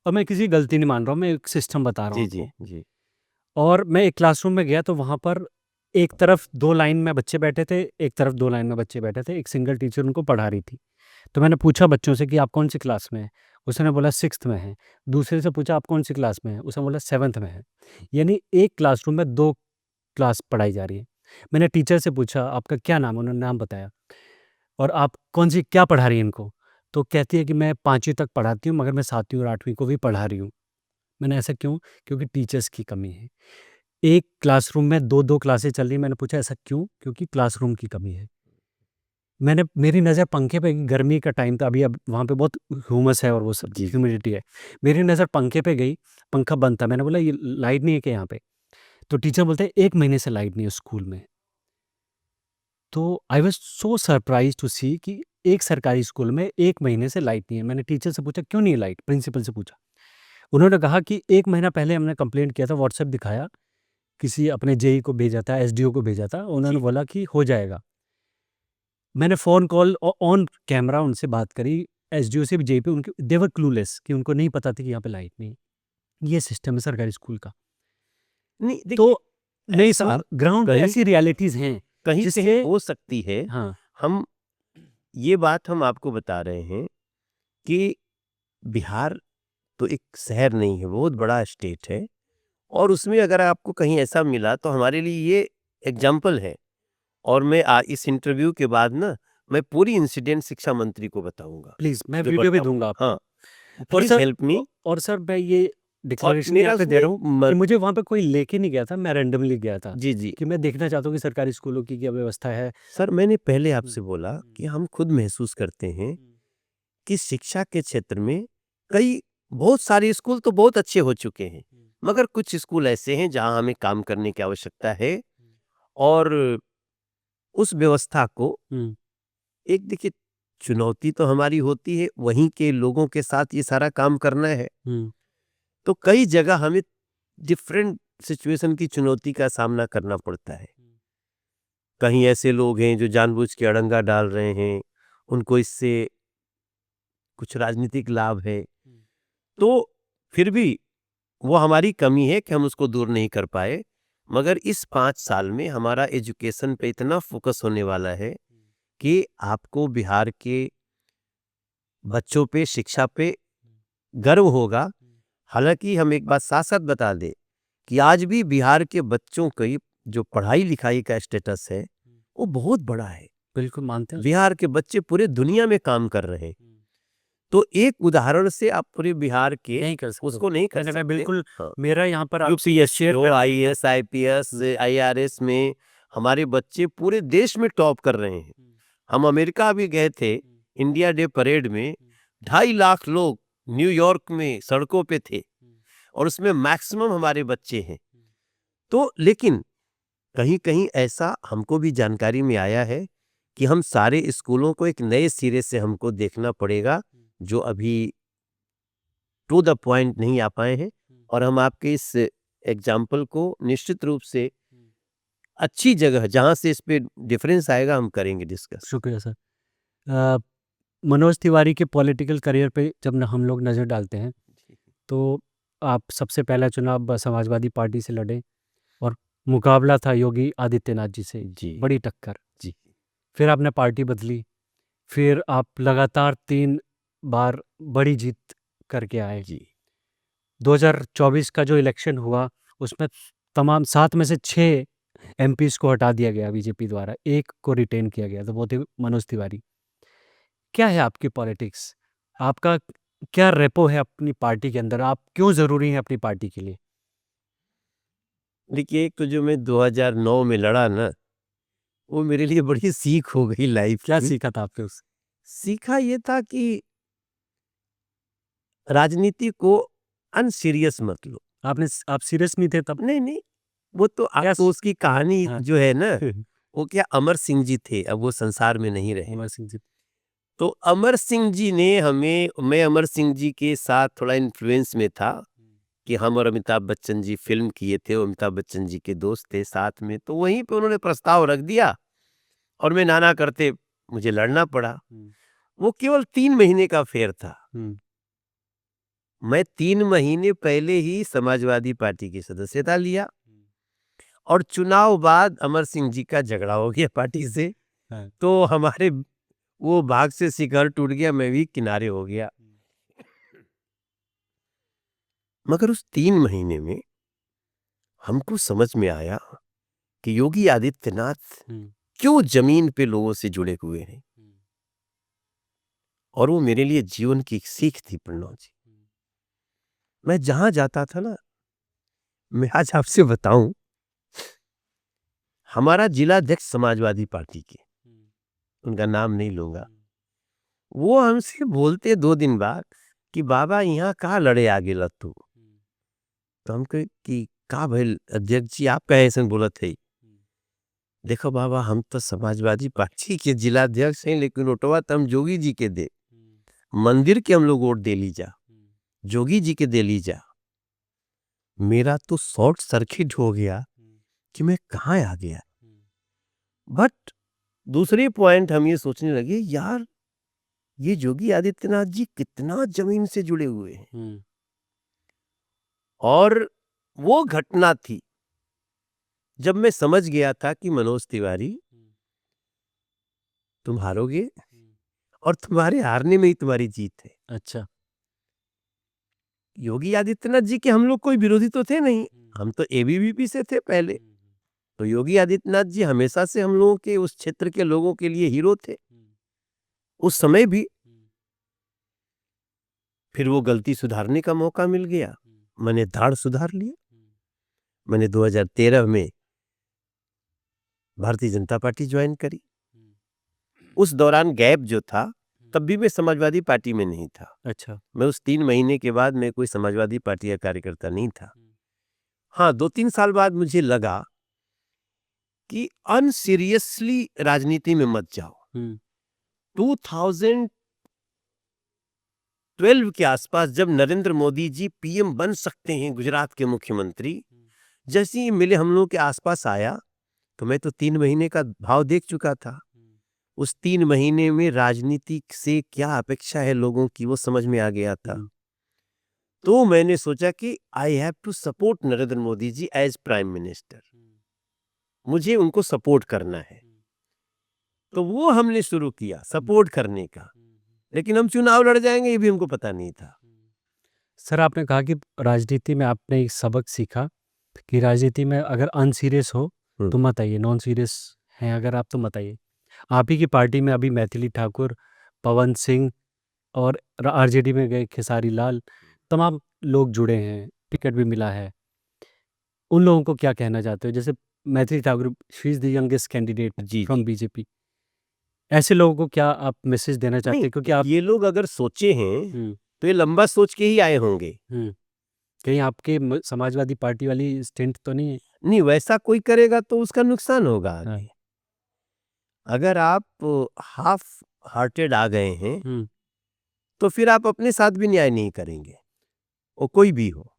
और मैं किसी गलती नहीं मान रहा हूँ, मैं एक सिस्टम बता रहा हूँ जी जी आपको। जी। और मैं एक क्लासरूम में गया तो वहाँ पर एक तरफ 2 लाइन में बच्चे बैठे थे, एक तरफ 2 लाइन में बच्चे बैठे थे, एक सिंगल टीचर उनको पढ़ा रही थी। तो मैंने पूछा बच्चों से कि आप कौन सी क्लास में हैं? उसने बोला 6th में है। दूसरे से पूछा आप कौन सी क्लास में हैं? उसने बोला 7th में है। यानी एक क्लासरूम में 2 क्लास पढ़ाई जा रही है। मैंने टीचर से पूछा आपका क्या नाम है? उन्होंने नाम बताया। और आप कौन सी क्या पढ़ा रही हैं इनको? तो कहती है कि मैं 5वीं तक पढ़ाती हूँ मगर मैं 7वीं और 8वीं को भी पढ़ा रही हूँ। मैंने ऐसा क्यों? क्योंकि टीचर्स की कमी है। एक क्लासरूम में 2-2 क्लासें चल रही हैं। मैंने पूछा ऐसा क्यों? क्योंकि क्लासरूम की कमी है। मेरी नज़र पंखे पे, गर्मी का टाइम था अभी, अब वहाँ पे बहुत ह्यूमस है और वो सब जी। ह्यूमिडिटी है। मेरी नज़र पंखे पे गई, पंखा बंद था। मैंने बोला ये लाइट नहीं है क्या यहाँ पे? तो टीचर बोलते हैं 1 महीने से लाइट नहीं है स्कूल में। तो I was so surprised to see कि एक सरकारी स्कूल में 1 महीने से लाइट नहीं है। मैंने टीचर से पूछा क्यों नहीं है लाइट? प्रिंसिपल से पूछा। उन्होंने कहा कि 1 महीना पहले हमने कंप्लेंट किया था, व्हाट्सएप दिखाया, किसी अपने जेई को भेजा था, एसडीओ को भेजा था। उन्होंने जी। बोला कि हो जाएगा। मैंने फ़ोन कॉल ऑन कैमरा उनसे बात करी, एसडीओ से भी जेई पे, उनके दे वर क्लूलेस कि उनको नहीं पता था कि यहाँ पे लाइट नहीं है। ये सिस्टम है सरकारी स्कूल का। नहीं देखिए, तो नहीं ऐसा सर, ग्राउंड पे कहीं ऐसी रियलिटीज़ हैं कहीं से जिससे हो सकती है। हाँ, हम ये बात हम आपको बता रहे हैं कि बिहार तो एक शहर नहीं है, बहुत बड़ा स्टेट है और उसमें अगर आपको कहीं ऐसा मिला तो हमारे लिए ये एग्जाम्पल है। और मैं इस इंटरव्यू के बाद ना मैं पूरी इंसिडेंट शिक्षा मंत्री को बताऊंगा प्लीज़ मैं जो वीडियो भी बताऊंगा। दूँगा हाँ, आपको। और प्लीज सर हेल्प मी। और सर मैं ये और डिक्लेरेशन यहाँ मेरा पे दे रहा उसमें हूँ कि मुझे वहाँ पे कोई लेके नहीं गया था, मैं रैंडमली गया था जी जी कि मैं देखना चाहता हूँ कि सरकारी स्कूलों की क्या व्यवस्था है। सर, मैंने पहले हुँ, आपसे बोला हुँ, कि हम खुद महसूस करते हैं हुँ, कि शिक्षा के क्षेत्र में कई बहुत सारे स्कूल तो बहुत अच्छे हो चुके हैं, हुँ, मगर कुछ स्कूल ऐसे हैं जहां हमें काम करने की आवश्यकता है। हुँ, और उस व्यवस्था को हुँ, एक देखिए, चुनौती तो हमारी होती है, वहीं के लोगों के साथ ये सारा काम करना है। हुँ, तो कई जगह हमें डिफरेंट सिचुएशन की चुनौती का सामना करना पड़ता है। हुँ, कहीं ऐसे लोग हैं जो जानबूझ के अड़ंगा डाल रहे हैं, उनको इससे कुछ राजनीतिक लाभ है। हुँ, तो फिर भी वो हमारी कमी है कि हम उसको दूर नहीं कर पाए। मगर इस 5 साल में हमारा एजुकेशन पे इतना फोकस होने वाला है हुँ, कि आपको बिहार के बच्चों पे, शिक्षा पे हुँ, गर्व होगा। हुँ, हालाँकि हम एक बात साथ-साथ बता दें कि आज भी बिहार के बच्चों की जो पढ़ाई-लिखाई का स्टेटस है, हुँ, वो बहुत बड़ा है। बिल्कुल मानते हैं उसको। बिहार के बच्चे पूरे दुनिया में काम कर रहे हैं। हुँ, तो एक उदाहरण से आप पूरे बिहार के नहीं कर सकते हो। उसको नहीं कर नहीं, मैं सकते। बिल्कुल हाँ। मेरा यहाँ पर आपसे ये यूपीएससी शेयर हो, करना आईएएस, आईपीएस, हुँ, आईआरएस में हमारे बच्चे पूरे देश में टॉप कर रहे हैं। हुँ, हम अमेरिका भी गए थे, हुँ, इंडिया डे परेड में हुँ, 2.5 लाख लोग न्यूयॉर्क में सड़कों पे थे हुँ, और उसमें मैक्सिमम हमारे बच्चे हैं। हुँ, तो लेकिन कहीं-कहीं ऐसा हमको भी जानकारी में आया है कि हम सारे स्कूलों को एक नए सिरे से हमको देखना पड़ेगा, हुँ, जो अभी टू द पॉइंट नहीं आ पाए हैं। हुँ, और हम आपके इस एग्जाम्पल को निश्चित रूप से हुँ। अच्छी जगह जहाँ से इस पे डिफरेंस आएगा हम करेंगे डिस्कस। शुक्रिया सर। अ, मनोज तिवारी के पॉलिटिकल करियर पे जब न हम लोग नज़र डालते हैं, तो आप सबसे पहला चुनाव समाजवादी पार्टी से लड़े और मुकाबला था योगी आदित्यनाथ जी से, जी बड़ी टक्कर। जी फिर आपने पार्टी बदली, फिर आप लगातार 3 बार बड़ी जीत करके आए। जी 2024 का जो इलेक्शन हुआ, उसमें तमाम 7 में से 6 एमपीज़ को हटा दिया गया बीजेपी द्वारा, 1 को रिटेन किया गया, तो वो थे मनोज तिवारी। क्या है आपकी पॉलिटिक्स? आपका क्या रेपो है अपनी पार्टी के अंदर? आप क्यों ज़रूरी हैं अपनी पार्टी के लिए? देखिए, एक तो जो मैं 2009 में लड़ा ना, वो मेरे लिए बड़ी सीख हो गई लाइफ क्या की। सीखा था आपने उससे? सीखा ये था कि राजनीति को अनसीरियस मत लो। आप सीरियस नहीं थे तब? नहीं नहीं, वो तो क्या आपको उसकी कहानी हाँ। जो है ना, वो क्या अमर सिंह जी थे, अब वो संसार में नहीं रहे। अमर सिंह जी। तो अमर सिंह जी ने हमें, मैं अमर सिंह जी के साथ थोड़ा इन्फ्लुएंस में था कि हम और अमिताभ बच्चन जी फ़िल्म किए थे, वो अमिताभ बच्चन जी के दोस्त थे साथ में, तो वहीं पे उन्होंने प्रस्ताव रख दिया और मैं नाना करते मुझे लड़ना पड़ा। हुँ, वो केवल 3 महीने का फेयर था। हुँ, मैं 3 महीने पहले ही समाजवादी पार्टी की सदस्यता लिया हुँ, और चुनाव बाद अमर सिंह जी का झगड़ा हो गया पार्टी से। हाँ, तो हमारे वो भाग से शिखर टूट गया, मैं भी किनारे हो गया। मगर उस 3 महीने में हमको समझ में आया कि योगी आदित्यनाथ क्यों जमीन पे लोगों से जुड़े हुए हैं। और वो मेरे लिए जीवन की एक सीख थी प्रणव जी। मैं जहां जाता था ना, मैं आज आपसे बताऊं, हमारा जिला अध्यक्ष समाजवादी पार्टी के, उनका नाम नहीं लूंगा, वो हमसे बोलते 2 दिन बाद कि बाबा यहाँ कहाँ लड़े आगे लत्तू। तो हम कहे कि का भइल अध्यक्ष जी, आप कहे ऐसे बोलत है। देखो बाबा, हम तो समाजवादी पार्टी के जिला अध्यक्ष हैं, लेकिन वोटवा तो हम जोगी जी के दे, मंदिर के हम लोग वोट दे लीजा, जोगी जी के दे लीजा। मेरा तो शॉर्ट सर्किट हो गया कि मैं कहाँ आ गया। बट दूसरे पॉइंट हम ये सोचने लगे, यार ये योगी आदित्यनाथ जी कितना जमीन से जुड़े हुए हैं। और वो घटना थी जब मैं समझ गया था कि मनोज तिवारी, तुम हारोगे और तुम्हारे हारने में ही तुम्हारी जीत है। अच्छा। योगी आदित्यनाथ जी के हम लोग कोई विरोधी तो थे नहीं, हम तो एबीवीपी से थे पहले। तो योगी आदित्यनाथ जी हमेशा से हम लोगों के उस क्षेत्र के लोगों के लिए हीरो थे, उस समय भी। फिर वो गलती सुधारने का मौका मिल गया, मैंने धाड़ सुधार लिया। मैंने 2013 में भारतीय जनता पार्टी ज्वाइन करी। उस दौरान गैप जो था, तब भी मैं समाजवादी पार्टी में नहीं था। अच्छा। मैं उस 3 महीने के बाद मैं कोई समाजवादी पार्टी का कार्यकर्ता नहीं था। हाँ, 2-3 साल बाद मुझे लगा कि अनसीरियसली राजनीति में मत जाओ। 2012 के आसपास जब नरेंद्र मोदी जी पीएम बन सकते हैं, गुजरात के मुख्यमंत्री, जैसे ही मिले हम लोग के आसपास आया, तो मैं तो 3 महीने का भाव देख चुका था। उस 3 महीने में राजनीति से क्या अपेक्षा है लोगों की, वो समझ में आ गया था। तो मैंने सोचा कि I have to support Narendra Modi ji as prime minister, मुझे उनको सपोर्ट करना है। तो वो हमने शुरू किया सपोर्ट करने का, लेकिन हम चुनाव लड़ जाएंगे ये भी हमको पता नहीं था। सर, आपने कहा कि राजनीति में आपने एक सबक सीखा कि राजनीति में अगर अनसीरियस हो तो मत आइए, नॉन सीरियस हैं अगर आप तो मत आइए। आप ही की पार्टी में अभी मैथिली ठाकुर, पवन सिंह और आरजेडी में गए खेसारी लाल, तमाम लोग जुड़े हैं, टिकट भी मिला है। उन लोगों को क्या कहना चाहते हो? जैसे Maithili Thakur, she is the youngest candidate जी फ्रॉम जी बीजेपी। ऐसे लोगों को क्या आप मैसेज देना चाहते नहीं, हैं? क्योंकि आप ये लोग अगर सोचे हैं हम्म, तो ये लंबा सोच के ही आए होंगे। कहीं आपके समाजवादी पार्टी वाली स्टेंट तो नहीं है? नहीं, वैसा कोई करेगा तो उसका नुकसान होगा हाँ। आगे। अगर आप हाफ हार्टेड आ गए हैं तो फिर आप अपने साथ भी न्याय नहीं करेंगे, वो कोई भी हो।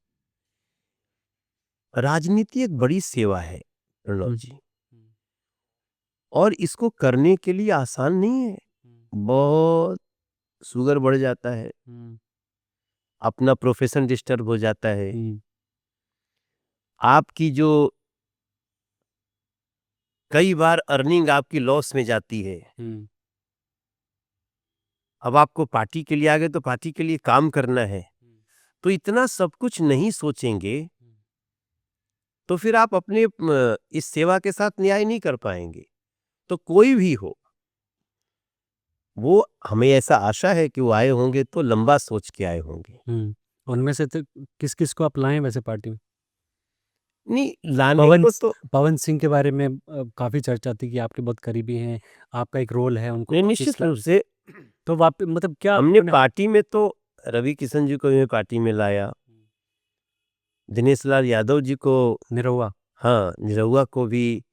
राजनीति एक बड़ी सेवा है प्रणव जी, और इसको करने के लिए आसान नहीं है। बहुत शुगर बढ़ जाता है, अपना प्रोफेशन डिस्टर्ब हो जाता है, आपकी जो कई बार अर्निंग आपकी लॉस में जाती है। अब आपको पार्टी के लिए आ गए तो पार्टी के लिए काम करना है, तो इतना सब कुछ नहीं सोचेंगे तो फिर आप अपने इस सेवा के साथ न्याय नहीं कर पाएंगे। तो कोई भी हो, वो हमें ऐसा आशा है कि वो आए होंगे तो लंबा सोच के आए होंगे। उनमें से तो किस किस को आप लाएं वैसे पार्टी में? नहीं, लाने को तो पवन सिंह के बारे में काफ़ी चर्चा थी कि आपके बहुत करीबी हैं, आपका एक रोल है उनको निश्चित रूप से तो मतलब क्या हमने पार्टी में तो रवि किशन जी को भी पार्टी में लाया, दिनेश लाल यादव जी को, निरहुआ, हाँ निरहुआ को भी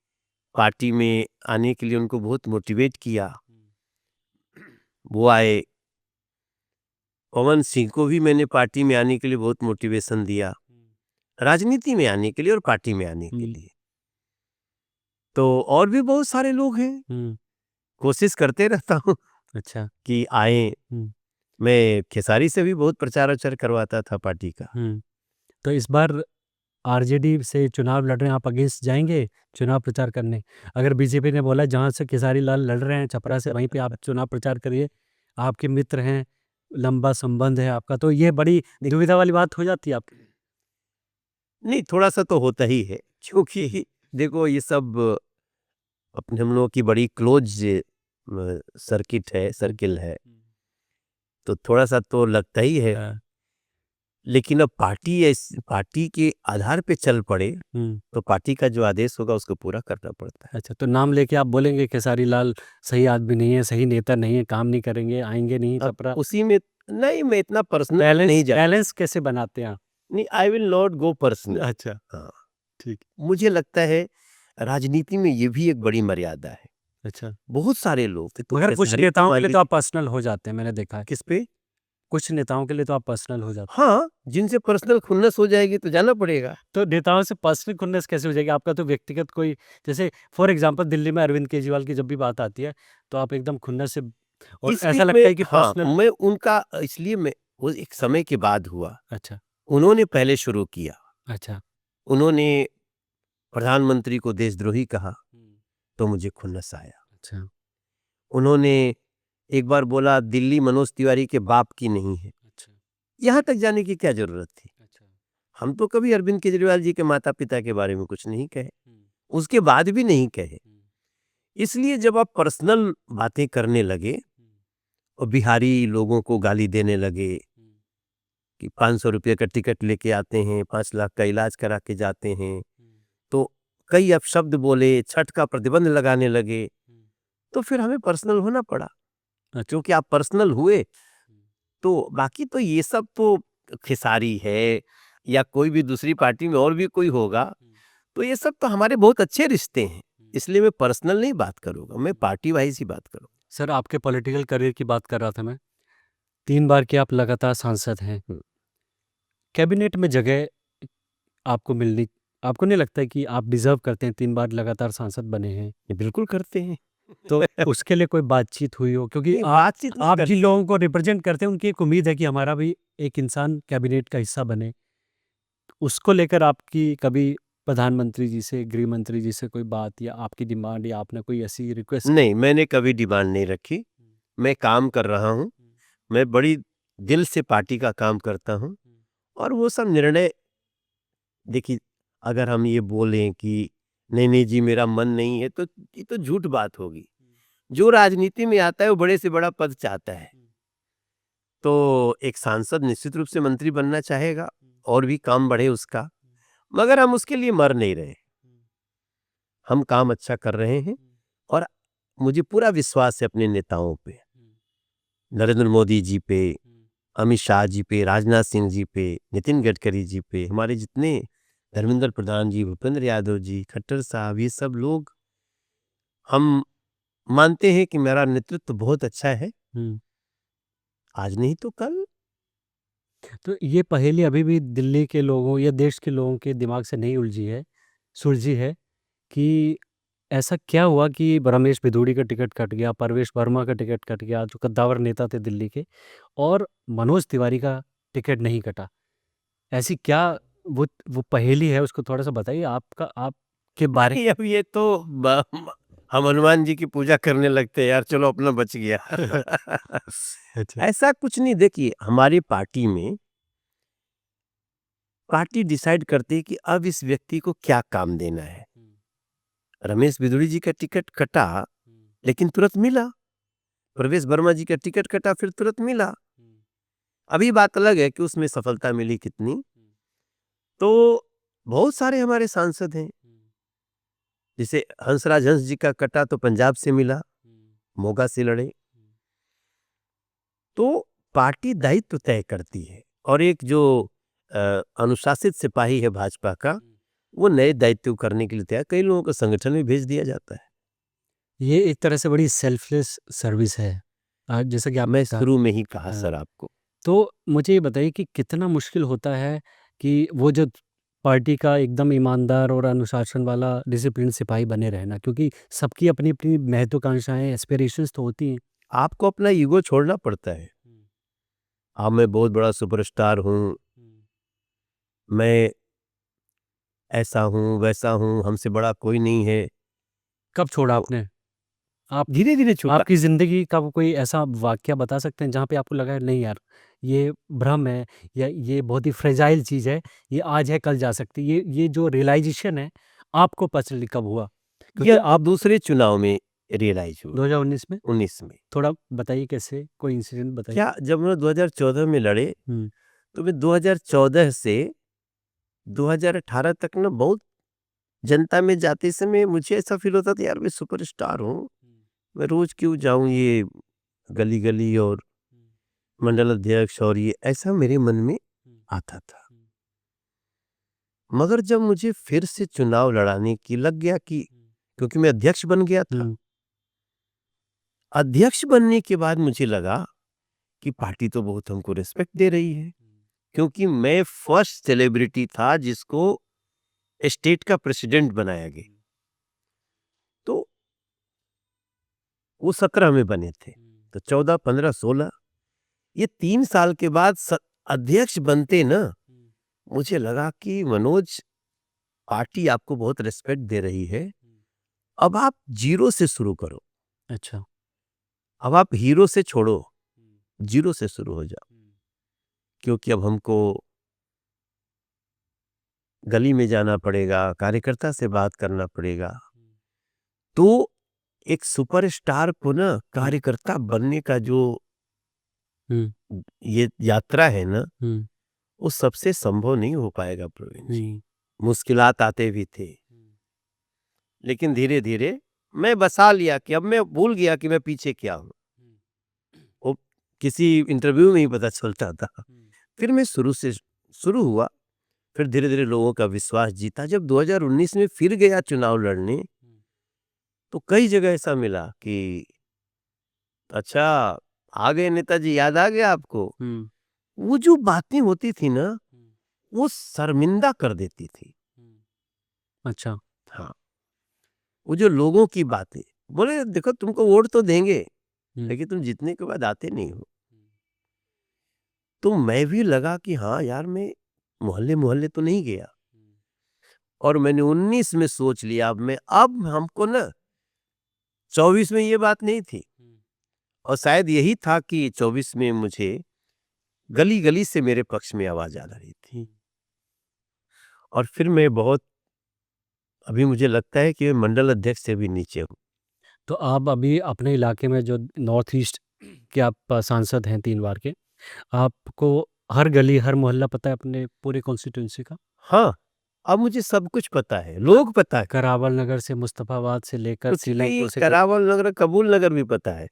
पार्टी में आने के लिए उनको बहुत मोटिवेट किया, वो आए। पवन सिंह को भी मैंने पार्टी में आने के लिए बहुत मोटिवेशन दिया, राजनीति में आने के लिए और पार्टी में आने के लिए। तो और भी बहुत सारे लोग हैं, कोशिश करते रहता हूँ अच्छा कि आए। मैं खेसारी से भी बहुत प्रचार करवाता था पार्टी का। तो इस बार आरजेडी से चुनाव लड़ रहे हैं, आप अगेंस्ट जाएंगे चुनाव प्रचार करने? अगर बीजेपी ने बोला जहाँ से खेसारी लाल लड़ रहे हैं छपरा से, वहीं पे आप चुनाव प्रचार करिए, आपके मित्र हैं, लंबा संबंध है आपका, तो ये बड़ी दुविधा वाली बात हो जाती है आपकी। नहीं, थोड़ा सा तो होता ही है, क्योंकि देखो ये सब अपने हम लोगों की बड़ी क्लोज सर्किल है, तो थोड़ा सा तो लगता ही है। हाँ। लेकिन अब पार्टी के आधार पे चल पड़े तो पार्टी का जो आदेश होगा उसको पूरा करना पड़ता है। अच्छा, तो नाम लेके आप बोलेंगे खेसारी लाल सही आदमी नहीं है, सही नेता नहीं है, काम नहीं करेंगे, आएंगे नहीं अब छपरा? उसी में नहीं, मैं इतना पर्सनल नहीं जा, बैलेंस कैसे बनाते हैं आप? नहीं, I will not go personal. अच्छा, हाँ, ठीक। मुझे लगता है राजनीति में ये भी एक बड़ी मर्यादा है। अच्छा, बहुत सारे लोग तो मगर कुछ खेसारी नेताओं के मान लिए तो लीजिए- आप पर्सनल हो जाते हैं, मैंने देखा है। किस पे? कुछ नेताओं के लिए तो आप पर्सनल हो जाते हाँ, जिनसे पर्सनल खुन्नस हो जाएगी तो जाना पड़ेगा। हैं। तो नेताओं से पर्सनल खुन्नस कैसे हो जाएगी? आपका तो व्यक्तिगत कोई, जैसे फॉर एग्जांपल दिल्ली में अरविंद केजरीवाल की जब भी बात आती है, तो आप एकदम खुन्नस से, और इसलिए ऐसा लगता मैं, है कि हाँ, पर्सनल। मैं उनका इसलिए मैं वो एक समय के बाद हुआ, अच्छा, उन्होंने पहले शुरू किया, अच्छा। उन्होंने प्रधानमंत्री को देशद्रोही कहा तो मुझे खुन्नस आया। अच्छा, उन्होंने एक बार बोला दिल्ली मनोज तिवारी के बाप की नहीं है, अच्छा, यहाँ तक जाने की क्या जरूरत थी? अच्छा। हम तो कभी अरविंद केजरीवाल जी के माता पिता के बारे में कुछ नहीं कहे, उसके बाद भी नहीं कहे। इसलिए जब आप पर्सनल बातें करने लगे और बिहारी लोगों को गाली देने लगे कि 500 रुपये का टिकट लेके आते हैं, 5 लाख का इलाज करा के जाते हैं, तो कई अपशब्द बोले, छठ का प्रतिबंध लगाने लगे, तो फिर हमें पर्सनल होना पड़ा। क्योंकि आप पर्सनल हुए तो बाकी तो ये सब तो खेसारी है या कोई भी दूसरी पार्टी में और भी कोई होगा, तो ये सब तो हमारे बहुत अच्छे रिश्ते हैं, इसलिए मैं पर्सनल नहीं बात करूंगा, मैं पार्टी वाइज ही बात करूंगा। सर, आपके पॉलिटिकल करियर की बात कर रहा था मैं। 3 बार के आप लगातार सांसद हैं। कैबिनेट में जगह आपको मिलनी, आपको नहीं लगता है कि आप डिज़र्व करते हैं, 3 बार लगातार सांसद बने हैं? ये बिल्कुल करते हैं। तो उसके लिए कोई बातचीत हुई हो? क्योंकि नहीं, बातचीत नहीं आप करते। जिन लोगों को रिप्रेज़ेंट करते हैं, उनकी एक उम्मीद है कि हमारा भी एक इंसान कैबिनेट का हिस्सा बने। उसको लेकर आपकी कभी प्रधानमंत्री जी से, गृह मंत्री जी से कोई बात, या आपकी डिमांड, या आपने कोई ऐसी रिक्वेस्ट? नहीं, मैंने कभी डिमांड नहीं रखी, मैं काम कर रहा हूँ, मैं बड़ी दिल से पार्टी का काम करता हूँ, और वो सब निर्णय, देखिए, अगर हम ये बोलें कि नहीं नहीं जी मेरा मन नहीं है, तो ये तो झूठ बात होगी। जो राजनीति में आता है वो बड़े से बड़ा पद चाहता है, तो एक सांसद निश्चित रूप से मंत्री बनना चाहेगा और भी काम बढ़े उसका, मगर हम उसके लिए मर नहीं रहे, हम काम अच्छा कर रहे हैं, और मुझे पूरा विश्वास है अपने नेताओं पे, नरेंद्र मोदी जी पे, अमित शाह जी पे, राजनाथ सिंह जी पे, नितिन गडकरी जी पे, हमारे जितने धर्मेंद्र प्रधान जी, भूपेंद्र यादव जी, खट्टर साहब, ये सब लोग, हम मानते हैं कि मेरा नेतृत्व बहुत अच्छा है, आज नहीं तो कल। तो ये पहेली अभी भी दिल्ली के लोगों या देश के लोगों के दिमाग से नहीं सुलझी है कि ऐसा क्या हुआ कि रमेश भिदोड़ी का टिकट कट गया, परवेश वर्मा का टिकट कट गया, जो कद्दावर नेता थे दिल्ली के, और मनोज तिवारी का टिकट नहीं कटा? ऐसी क्या वो पहेली है, उसको थोड़ा-सा बताइए, आपका आपके बारे। नहीं, अब ये तो हम हनुमान जी की पूजा करने लगते हैं यार, चलो अपना बच गया। अच्छा। ऐसा कुछ नहीं, देखिए हमारी पार्टी में पार्टी डिसाइड करती है कि अब इस व्यक्ति को क्या काम देना है। रमेश बिदुड़ी जी का टिकट कटा लेकिन तुरंत मिला, प्रवेश वर्मा जी का टिकट कटा फिर तुरंत मिला। अभी बात अलग है कि उसमें सफलता मिली कितनी। तो बहुत सारे हमारे सांसद हैं, जैसे हंसराज हंस जी का कटा तो पंजाब से मिला, मोगा से लड़े। तो पार्टी दायित्व तय करती है, और एक जो अनुशासित सिपाही है भाजपा का, वो नए दायित्व करने के लिए तैयार, कई लोगों को संगठन में भेज दिया जाता है। ये एक तरह से बड़ी सेल्फलेस सर्विस है। जैसा कि मैं आपने कहा। शुरू में ही कहा हाँ। सर आपको। तो मुझे ये बताइए कि कितना मुश्किल होता है कि वो जो पार्टी का एकदम ईमानदार और अनुशासन वाला डिसिप्लिन सिपाही बने रहना, क्योंकि सबकी अपनी-अपनी महत्वाकांक्षाएँ, एस्पिरेशंस तो होती हैं। आपको अपना ईगो छोड़ना पड़ता है। मैं बहुत बड़ा सुपरस्टार हूँ, मैं ऐसा हूँ वैसा हूँ, हमसे बड़ा कोई नहीं है। कब छोड़ा तो आपने? आप धीरे धीरे छूटा। आपकी ज़िंदगी का वो कोई ऐसा वाक़या बता सकते हैं जहाँ पे आपको लगा नहीं यार, ये भ्रम है या ये बहुत ही फ्रेजाइल चीज़ है, ये आज है कल जा सकती है। ये जो रियलाइज़ेशन है आपको पर्सनली कब हुआ? क्योंकि यह आप दूसरे चुनाव में रियलाइज हुआ, 2019 में 19 में। थोड़ा बताइए कैसे? कोई इंसिडेंट बताइए? क्या, जब हम लोग 2014 में लड़े, हुँ, तो मैं 2014 से 2018 तक ना बहुत जनता में जाते समय मुझे ऐसा फील होता था, यार मैं सुपरस्टार हूँ, मैं रोज क्यों जाऊं ये गली गली और मंडल अध्यक्ष, और ये ऐसा मेरे मन में आता था। मगर जब मुझे फिर से चुनाव लड़ाने की लग गया कि, क्योंकि मैं अध्यक्ष बन गया था, हुँ, अध्यक्ष बनने के बाद मुझे लगा कि पार्टी तो बहुत हमको रिस्पेक्ट दे रही है, क्योंकि मैं फर्स्ट सेलिब्रिटी था जिसको स्टेट का प्रेसिडेंट बनाया गया। तो वो 17 में बने थे, तो 14, 15, 16, ये 3 साल के बाद अध्यक्ष बनते ना, मुझे लगा कि मनोज, पार्टी आपको बहुत रिस्पेक्ट दे रही है, अब आप जीरो से शुरू करो, अच्छा। अब आप हीरो से छोड़ो, जीरो से शुरू हो जाओ, क्योंकि अब हमको गली में जाना पड़ेगा, कार्यकर्ता से बात करना पड़ेगा। तो एक सुपरस्टार को ना कार्यकर्ता बनने का जो हुँ, ये यात्रा है ना, हुँ, वो सबसे संभव नहीं हो पाएगा प्रवीण जी। नहीं। मुश्किलात आते भी थे, लेकिन धीरे धीरे मैं बसा लिया कि अब मैं भूल गया कि मैं पीछे क्या हूँ। वो किसी इंटरव्यू में ही पता चलता था। फिर मैं शुरू से शुरू हुआ, फिर धीरे धीरे लोगों का विश्वास जीता। जब 2019 में फिर गया चुनाव लड़ने, तो कई जगह ऐसा मिला कि अच्छा, आ गए नेताजी, याद आ गया आपको। हुँ, वो जो बातें होती थी ना, वो शर्मिंदा कर देती थी। अच्छा। हाँ, वो जो लोगों की बातें, बोले देखो तुमको वोट तो देंगे, हुँ, लेकिन तुम जीतने के बाद आते नहीं हो। तो मैं भी लगा कि हाँ यार, मैं मोहल्ले मोहल्ले तो नहीं गया, और मैंने 19 में सोच लिया, अब हमको ना, 24 में ये बात नहीं थी, और शायद यही था कि 24 में मुझे गली गली से मेरे पक्ष में आवाज आ रही थी, और फिर मैं बहुत, अभी मुझे लगता है कि मैं मंडल अध्यक्ष से भी नीचे हूँ। तो आप अभी अपने इलाके में जो नॉर्थ ईस्ट के आप सांसद हैं 3 बार के, आपको हर गली, हर मोहल्ला पता है अपने पूरे कॉन्स्टिट्यूएंसी का? हाँ, अब मुझे सब कुछ पता है, लोग पता है, करावल नगर से मुस्तफ़ाबाद से लेकर कुछ भी, सीलमपुर से ले करावल नगर, कबूल नगर भी पता है।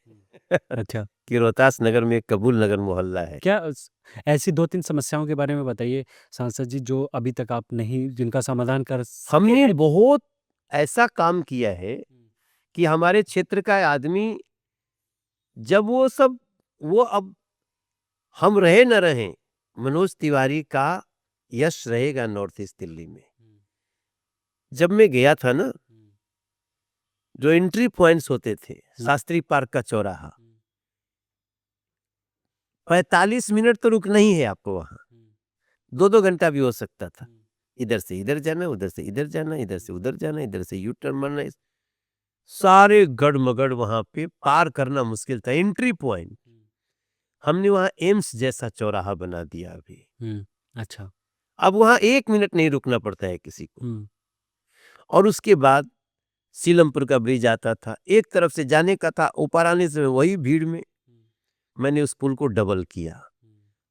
अच्छा। कि रोहतास नगर में एक कबूल नगर मोहल्ला है। क्या ऐसी 2-3 समस्याओं के बारे में बताइए सांसद जी जो अभी तक आप नहीं जिनका समाधान कर सके हमने हैं? बहुत ऐसा काम किया है कि हमारे क्षेत्र का आदमी, जब वो अब हम रहे न रहे, मनोज तिवारी का यश रहेगा नॉर्थ ईस्ट दिल्ली में। जब मैं गया था ना, जो एंट्री पॉइंट्स होते थे, शास्त्री पार्क का चौराहा, 45 मिनट तो रुकना ही है आपको वहां, 2-2 घंटा भी हो सकता था। इधर से इधर जाना, उधर से इधर जाना, इधर से उधर जाना, इधर से यू टर्न मारना, सारे गड़मगड़ वहां पे पार करना मुश्किल था। एंट्री पॉइंट हमने वहां एम्स जैसा चौराहा बना दिया अभी। हुँ, अच्छा। अब वहां 1 मिनट नहीं रुकना पड़ता है किसी को। हुँ, और उसके बाद सीलमपुर का ब्रिज आता था, एक तरफ से जाने का था, ऊपर आने से वही भीड़ में मैंने उस पुल को डबल किया,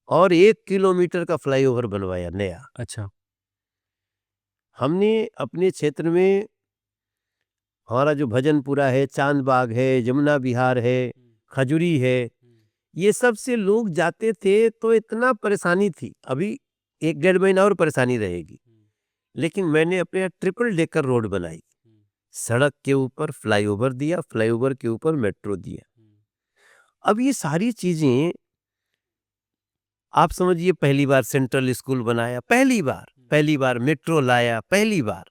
और 1 किलोमीटर का फ्लाईओवर बनवाया नया। अच्छा। हमने अपने क्षेत्र में, हमारा जो भजनपुरा है, चांदबाग है, जमुना विहार है, खजुरी है, ये सब से लोग जाते थे तो इतना परेशानी थी। अभी 1-1.5 महीना और परेशानी रहेगी, लेकिन मैंने अपने यहाँ ट्रिपल डेकर रोड बनाई, सड़क के ऊपर फ्लाईओवर दिया, फ्लाईओवर के ऊपर मेट्रो दिया। अब ये सारी चीजें आप समझिए, पहली बार सेंट्रल स्कूल बनाया, पहली बार मेट्रो लाया, पहली बार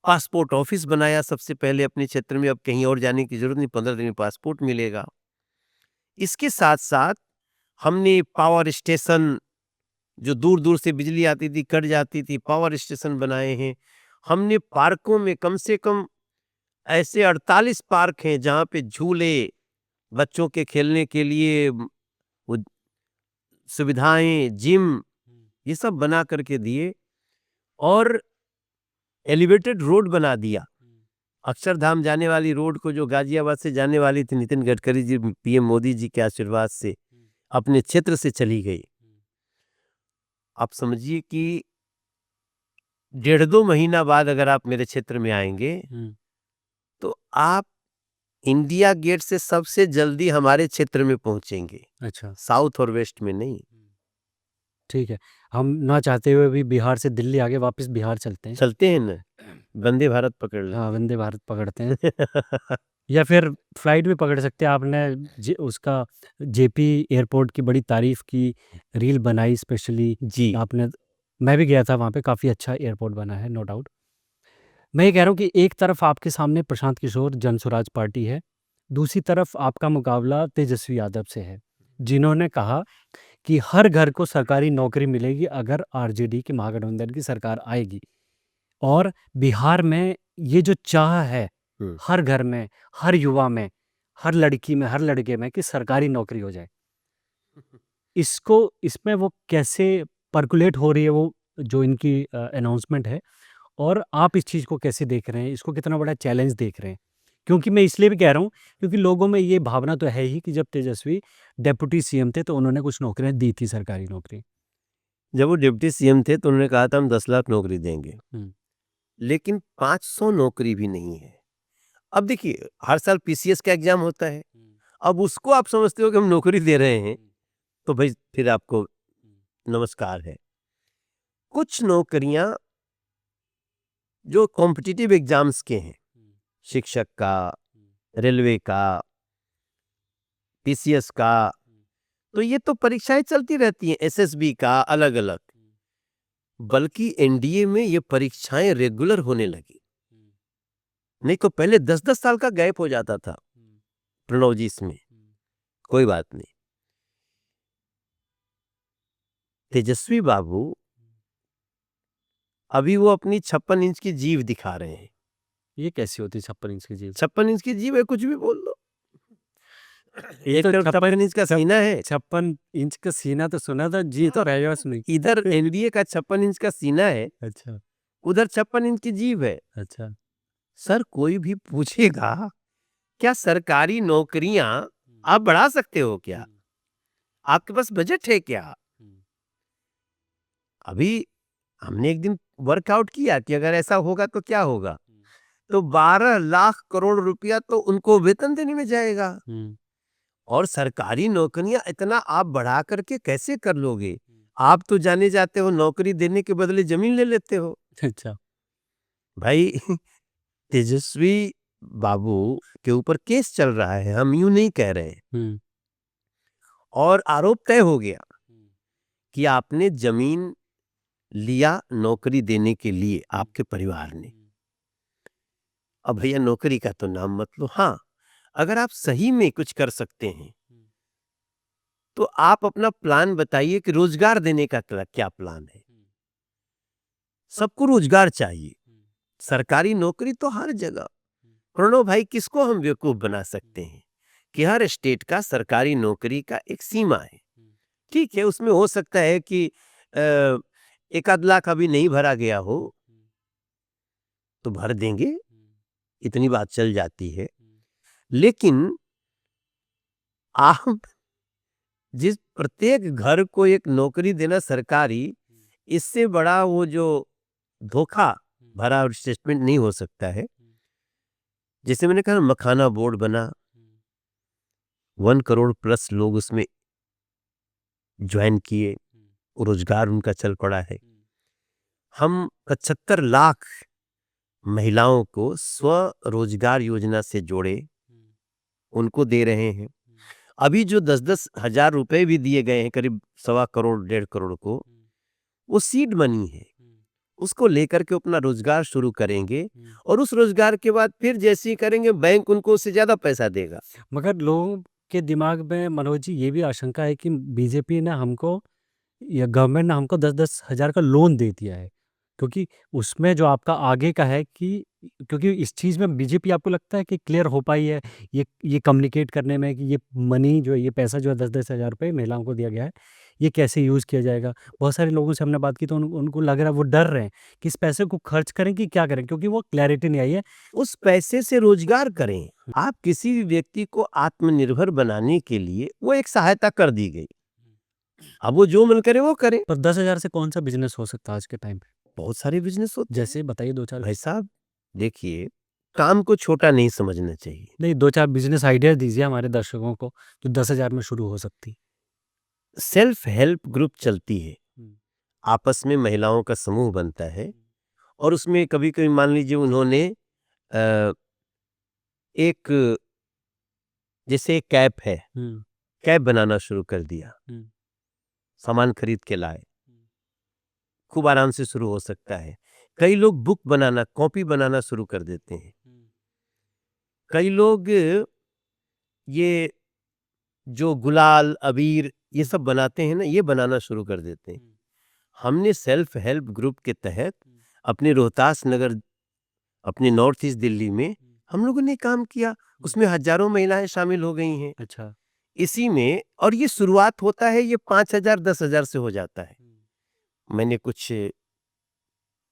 पासपोर्ट ऑफिस बनाया सबसे पहले अपने क्षेत्र में। अब कहीं और जाने की जरूरत नहीं, 15 दिन में पासपोर्ट मिलेगा। इसके साथ साथ हमने पावर स्टेशन जो दूर दूर से बिजली आती थी, कट जाती थी, पावर स्टेशन बनाए हैं। हमने पार्कों में कम से कम ऐसे 48 पार्क हैं जहाँ पे झूले, बच्चों के खेलने के लिए वो सुविधाएं, जिम, ये सब बना करके दिए और एलिवेटेड रोड बना दिया। अक्षरधाम जाने वाली रोड को जो गाजियाबाद से जाने वाली थी, नितिन गडकरी जी, पीएम मोदी जी के आशीर्वाद से अपने क्षेत्र से चली गई। आप समझिए कि 1.5-2 महीना बाद अगर आप मेरे क्षेत्र में आएंगे तो आप इंडिया गेट से सबसे जल्दी हमारे क्षेत्र में पहुंचेंगे, अच्छा, साउथ और वेस्ट में नहीं। ठीक है। हम ना चाहते हुए भी बिहार से दिल्ली आके वापस बिहार चलते हैं। चलते हैं ना, वंदे भारत पकड़ लेते हाँ, वंदे भारत पकड़ते हैं हैं। या फिर फ्लाइट भी पकड़ सकते हैं। आपने उसका जेपी एयरपोर्ट की बड़ी तारीफ की, रील बनाई स्पेशली जी, आपने। मैं भी गया था वहाँ पे, काफ़ी अच्छा एयरपोर्ट बना है, नो डाउट। मैं ये कह रहा हूँ कि एक तरफ आपके सामने प्रशांत किशोर जनसुराज पार्टी है, दूसरी तरफ आपका मुकाबला तेजस्वी यादव से है, जिन्होंने कहा कि हर घर को सरकारी नौकरी मिलेगी अगर आरजेडी की महागठबंधन की सरकार आएगी। और बिहार में ये जो चाह है हम्म, हर घर में, हर युवा में, हर लड़की में, हर लड़के में कि सरकारी नौकरी हो जाए, इसको इसमें वो कैसे परकुलेट हो रही है, वो जो इनकी अनाउंसमेंट है, और आप इस चीज़ को कैसे देख रहे हैं? इसको कितना बड़ा चैलेंज देख रहे हैं? क्योंकि मैं इसलिए भी कह रहा हूँ क्योंकि लोगों में ये भावना तो है ही कि जब तेजस्वी डेप्यूटी सीएम थे तो उन्होंने कुछ नौकरियाँ दी थी, सरकारी नौकरी। जब वो डिप्टी सीएम थे तो उन्होंने कहा था हम 10 लाख नौकरी देंगे, हुँ, लेकिन 500 नौकरी भी नहीं है। अब देखिए, हर साल पीसीएस का एग्जाम होता है, हुँ, अब उसको आप समझते हो कि हम नौकरी दे रहे हैं, हुँ, तो भाई फिर आपको हुँ, नमस्कार है। कुछ नौकरियां जो कॉम्पिटिटिव एग्जाम्स के हैं, हुँ, शिक्षक का, हुँ, रेलवे का, पीसीएस का, हुँ, तो ये तो परीक्षाएं चलती रहती हैं, एसएसबी का अलग अलग। हुँ, बल्कि एनडीए में ये परीक्षाएं रेगुलर होने लगी। हुँ, नहीं तो पहले 10-10 साल का गैप हो जाता था हुँ, प्रणव जी इसमें। हुँ, कोई बात नहीं, तेजस्वी बाबू अभी वो अपनी 56 इंच की जीभ दिखा रहे हैं। ये कैसी होती है 56 इंच की जीभ? 56 इंच की जीभ है, कुछ भी बोल दो। ये एक तो तरफ 56 इंच का सीना है, 56 इंच का सीना तो सुना था, जी तो रहेगा उसमें। इधर एनडीए का 56 इंच का सीना है, अच्छा, उधर 56 इंच की जीभ है। अच्छा। सर कोई भी पूछेगा क्या सरकारी नौकरियां हुँ, आप बढ़ा सकते हो क्या? हुँ, आपके पास बजट है क्या? हुँ, अभी हमने एक दिन वर्कआउट किया कि अगर ऐसा होगा तो क्या होगा? हुँ, तो 12 लाख करोड़ रुपया तो उनको वेतन देने में जाएगा। हुँ, और सरकारी नौकरियां इतना आप बढ़ा करके कैसे कर लोगे? हुँ। आप तो जाने जाते हो नौकरी देने के बदले जमीन ले लेते हो। अच्छा। भाई तेजस्वी बाबू के ऊपर केस चल रहा है, हम यूं नहीं कह रहे हैं। हुँ, और आरोप तय हो गया हुँ, कि आपने जमीन लिया नौकरी देने के लिए हुँ, आपके परिवार ने। हुँ, अब भैया नौकरी का तो नाम मत लो। हाँ, अगर आप सही में कुछ कर सकते हैं हुँ, तो आप अपना प्लान बताइए कि रोजगार देने का क्या प्लान है। हुँ, सबको रोजगार चाहिए, हुँ, सरकारी नौकरी तो हर जगह। हुँ, प्रणव भाई किसको हम बेवकूफ बना सकते हुँ, हैं कि हर स्टेट का सरकारी नौकरी का एक सीमा है। हुँ, ठीक है, उसमें हो सकता है कि अ, एक आध लाख अभी नहीं भरा गया हो, हुँ, तो भर देंगे, हुँ, इतनी बात चल जाती है। हुँ, लेकिन आप जिस प्रत्येक घर को एक नौकरी देना सरकारी, हुँ, इससे बड़ा वो जो धोखा हुँ, भरा स्टेटमेंट नहीं हो सकता है। हुँ, जैसे मैंने कहा मखाना बोर्ड बना, हुँ, 1 करोड़ प्लस लोग उसमें ज्वाइन किए, हुँ, रोजगार उनका चल पड़ा है। हुँ, हम 75 लाख महिलाओं को स्वरोजगार योजना से जोड़े, हुँ, उनको दे रहे हैं। हुँ, अभी जो 10-10 हजार रुपए भी दिए गए हैं करीब 1.25 करोड़ 1.5 करोड़ को, हुँ, वो सीड मनी है। हुँ, उसको लेकर के अपना रोजगार शुरू करेंगे हुँ। और उस रोजगार के बाद फिर जैसे ही करेंगे बैंक उनको उससे ज्यादा पैसा देगा। मगर लोगों के दिमाग में मनोज जी ये भी आशंका है कि बीजेपी ने हमको या गवर्नमेंट ने हमको 10-10 हज़ार का लोन दे दिया है, क्योंकि उसमें जो आपका आगे का है कि क्योंकि इस चीज़ में बीजेपी आपको लगता है कि क्लियर हो पाई है ये कम्युनिकेट करने में कि ये मनी जो है, ये पैसा जो है 10-10 हज़ार रुपए महिलाओं को दिया गया है, ये कैसे यूज़ किया जाएगा? बहुत सारे लोगों से हमने बात की तो उनको लग रहा है, वो डर रहे हैं कि इस पैसे को खर्च करें कि क्या करें? क्योंकि वो क्लैरिटी नहीं आई है। उस पैसे से रोजगार करें। आप किसी भी व्यक्ति को आत्मनिर्भर बनाने के लिए वो एक सहायता कर दी गई। अब वो जो मन करे वो करे। पर 10,000 से कौन-सा बिज़नेस हो सकता है आज के टाइम पे? बहुत सारे बिज़नेस होते हैं। जैसे बताइए 2-4 भाई साहब, देखिए, काम को छोटा नहीं समझना चाहिए। नहीं 2-4 बिज़नेस आइडिया दीजिए हमारे दर्शकों को, जो 10,000 में शुरू हो सकती। सेल्फ हेल्प ग्रुप चलती है। हुँ। आपस में महिलाओं का समूह बनता है और उसमें कभी-कभी मान लीजिए उन्होंने अ, एक जैसे एक कैप है, हुँ, कैप बनाना शुरू कर दिया। हुँ, सामान खरीद के लाए। खूब आराम से शुरू हो सकता है। कई लोग बुक बनाना, कॉपी बनाना शुरू कर देते हैं। हुँ, कई लोग ये जो गुलाल, अबीर ये सब बनाते हैं ना, ये बनाना शुरू कर देते हैं। हुँ, हमने सेल्फ हेल्प ग्रुप के तहत हुँ, अपने रोहतास नगर, अपने नॉर्थ ईस्ट दिल्ली में हुँ, हम लोगों ने काम किया। उसमें हज़ारों महिलाएँ शामिल हो गई हैं। अच्छा। इसी में और ये शुरुआत होता है, ये 5,000 10,000 से हो जाता है। हुँ, मैंने कुछ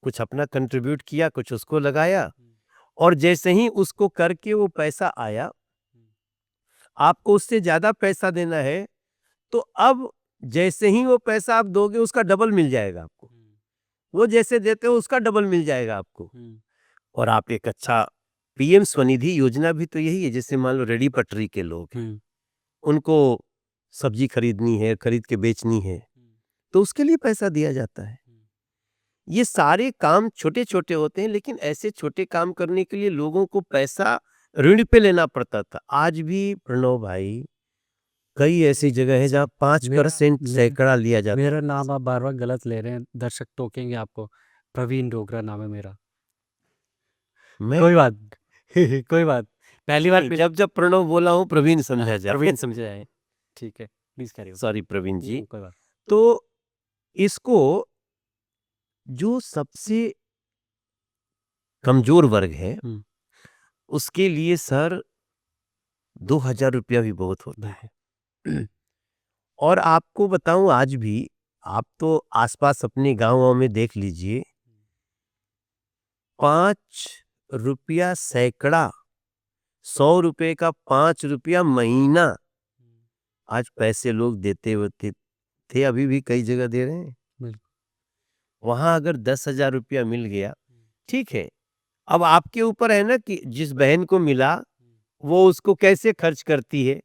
कुछ अपना कंट्रीब्यूट किया, कुछ उसको लगाया हुँ, और जैसे ही उसको करके वो पैसा आया, हुँ, आपको उससे ज़्यादा पैसा देना है, तो अब जैसे ही वो पैसा आप दोगे उसका डबल मिल जाएगा आपको। हुँ, वो जैसे देते हो उसका डबल मिल जाएगा आपको। हुँ, और आप एक अच्छा पीएम स्वनिधि योजना भी तो यही है, जैसे मान लो रेडी पटरी के लोग हैं, हुँ, उनको सब्जी खरीदनी है, खरीद के बेचनी है, हुँ, तो उसके लिए पैसा दिया जाता है। हुँ, ये सारे काम छोटे-छोटे होते हैं, लेकिन ऐसे छोटे काम करने के लिए लोगों को पैसा ऋण पे लेना पड़ता था। आज भी प्रणव भाई, कई ऐसी जगह है जहाँ मेरा 5% मे सैकड़ा लिया जाता मेरा है। नाम आप बार-बार गलत ले रहे हैं, दर्शक टोकेंगे आपको। प्रवीण डोगरा नाम है मेरा। मैं कोई बात कोई बात। पहली बार नहीं, जब प्रणव बोला हूँ प्रवीण समझा जाए। प्रवीण समझे जाए। ठीक है, please carry on. Sorry Praveen ji. कोई बात। तो इसको जो सबसे कमज़ोर वर्ग है, हुँ, उसके लिए सर ₹2,000 भी बहुत होता बिल्कुल। है। और आपको बताऊँ, आज भी आप तो आस-पास अपने गाँव-वाँव में देख लीजिए, ₹5 सैकड़ा, ₹100 का ₹5 महीना, आज पैसे लोग देते होते थे, अभी भी कई जगह दे रहे हैं। बिल्कुल। वहाँ अगर ₹10,000 मिल गया, ठीक है। अब आपके ऊपर है ना कि जिस बहन को मिला, वो उसको कैसे खर्च करती है।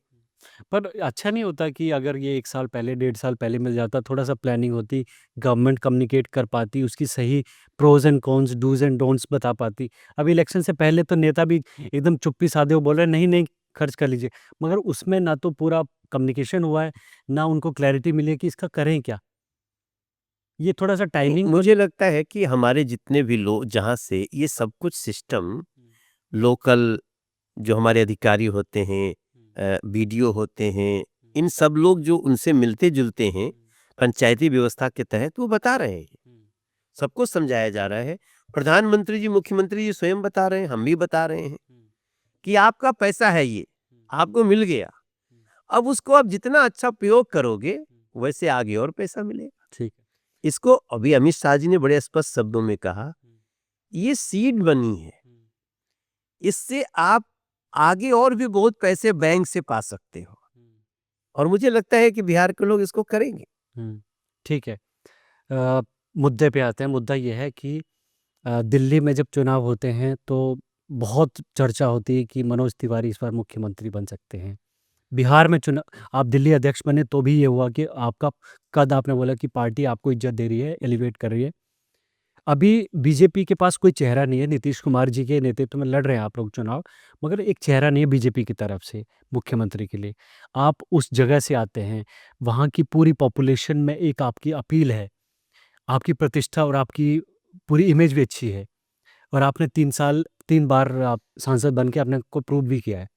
पर अच्छा नहीं होता कि अगर ये 1 साल पहले, 1.5 साल पहले मिल जाता, थोड़ा-सा प्लानिंग होती, गवर्नमेंट कम्युनिकेट कर पाती, उसकी सही pros and cons, dos and don'ts बता पाती। अभी इलेक्शन से पहले तो नेता भी एकदम चुप्पी-साधे वो बोल रहे हैं, नहीं, नहीं, खर्च कर लीजिए। मगर उसमें ना तो पूरा कम्युनिकेशन हुआ है, ना उनको क्लैरिटी मिली है कि इसका करें क्या? ये थोड़ा-सा नहीं, टाइमिंग मुझे लगता है कि हमारे जितने भी लोग, जहाँ से ये सब कुछ सिस्टम हुँ, लोकल जो हमारे अधिकारी होते हैं, हुँ, बीडीओ होते हैं, हुँ, इन सब लोग जो उनसे मिलते-जुलते हैं, हुँ, पंचायती व्यवस्था के तहत वो बता रहे हैं। हुँ, सबको समझाया जा रहा है। प्रधानमंत्री जी, मुख्यमंत्री जी स्वयं बता रहे हैं, हम भी बता रहे हैं हुँ, कि आपका पैसा है ये, हुँ, आपको मिल गया। हुँ, अब उसको आप जितना अच्छा उपयोग करोगे, हुँ, वैसे आगे और पैसा मिलेगा। ठीक है। इसको अभी अमित शाह जी ने बड़े स्पष्ट शब्दों में कहा, हुँ, ये सीड बनी है। हुँ, इससे आप आगे और भी बहुत पैसे बैंक से पा सकते हो। हुँ, और मुझे लगता है कि बिहार के लोग इसको करेंगे। हुँ, ठीक है। अ, मुद्दे पे आते हैं। मुद्दा ये है कि दिल्ली में जब चुनाव होते हैं तो बहुत चर्चा होती है कि मनोज तिवारी इस बार मुख्यमंत्री बन सकते हैं। बिहार में चुना आप दिल्ली अध्यक्ष बने तो भी ये हुआ कि आपका कद आपने बोला कि पार्टी आपको इज़्ज़त दे रही है, एलिवेट कर रही है। अभी बीजेपी के पास कोई चेहरा नहीं है, नीतीश कुमार जी के नेतृत्व में लड़ रहे हैं आप लोग चुनाव, मगर एक चेहरा नहीं है बीजेपी की तरफ से मुख्यमंत्री के लिए। आप उस जगह से आते हैं, वहाँ की पूरी पॉपुलेशन में एक आपकी अपील है, आपकी प्रतिष्ठा और आपकी पूरी इमेज भी अच्छी है और आपने 3 साल 3 बार आप सांसद बन के अपने को प्रूव भी किया है।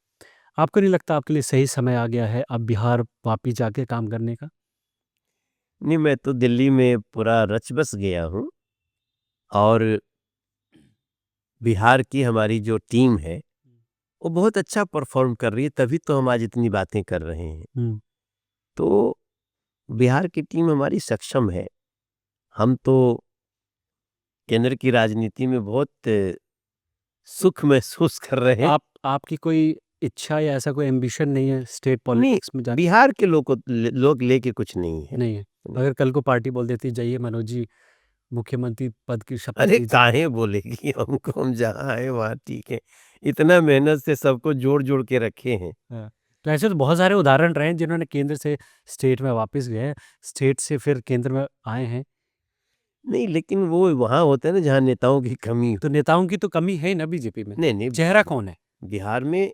आपको नहीं लगता आपके लिए सही समय आ गया है अब बिहार वापिस जाके काम करने का? नहीं, मैं तो दिल्ली में पूरा रच बस गया हूँ और बिहार की हमारी जो टीम है वो बहुत अच्छा परफॉर्म कर रही है, तभी तो हम आज इतनी बातें कर रहे हैं। तो बिहार की टीम हमारी सक्षम है। हम तो केंद्र की राजनीति में बहुत सुख महसूस कर रहे हैं। आपकी कोई इच्छा या ऐसा कोई एम्बिशन नहीं है स्टेट नहीं, पॉलिटिक्स में जाने? बिहार के लोग लेके कुछ नहीं है। नहीं है। अगर कल को पार्टी बोल देती जाइए मनोज जी मुख्यमंत्री पद की शपथ अरे लीजिए। काहे बोलेगी हमको, हम जहाँ आए वहाँ ठीक है। इतना मेहनत से सबको जोड़ जोड़ के रखे हैं। हाँ, तो ऐसे तो बहुत सारे उदाहरण रहे हैं जिन्होंने केंद्र से स्टेट में वापस गए हैं, स्टेट से फिर केंद्र में आए हैं। नहीं, लेकिन वो वहाँ होता है ना जहाँ नेताओं की कमी। तो नेताओं की तो कमी है ही ना बीजेपी में। नहीं नहीं, चेहरा कौन है? बिहार में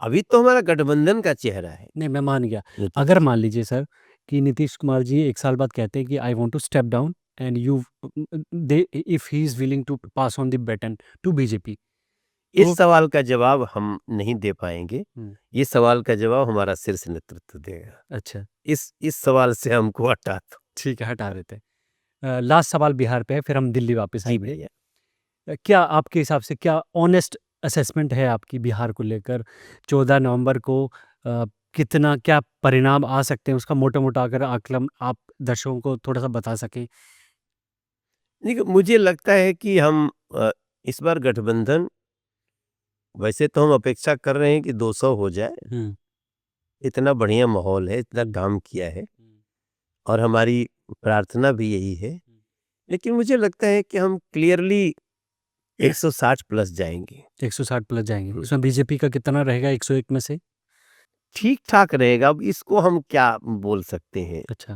अभी तो हमारा गठबंधन का चेहरा है। नहीं, मैं मान गया। नीतीश। अगर मान लीजिए सर कि नीतीश कुमार जी 1 साल बाद कहते हैं कि I want to step down and you they if he is willing to pass on the baton to BJP. इस तो सवाल का जवाब हम नहीं दे पाएंगे। ये सवाल का जवाब हमारा शीर्ष नेतृत्व देगा। अच्छा, इस सवाल से हमको हटा दो। ठीक है, हटा देते हैं। लास्ट सवाल बिहार पे है, फिर हम दिल्ली वापस जी आएंगे। भैया। क्या आपके हिसाब से क्या ऑनेस्ट असेसमेंट है आपकी बिहार को लेकर? 14 नवंबर को कितना क्या परिणाम आ सकते हैं उसका मोटा-मोटा अगर आकलन आप दर्शकों को थोड़ा-सा बता सकें? देखिए, मुझे लगता है कि हम इस बार गठबंधन, वैसे तो हम अपेक्षा कर रहे हैं कि 200 हो जाए। हुँ। इतना बढ़िया माहौल है, इतना काम किया है और हमारी प्रार्थना भी यही है। लेकिन मुझे लगता है कि हम क्लियरली 160 प्लस जाएंगे। 160 प्लस जाएँगे। इसमें बीजेपी का कितना रहेगा 101 में से? ठीक ठाक रहेगा। अब इसको हम क्या बोल सकते हैं अच्छा,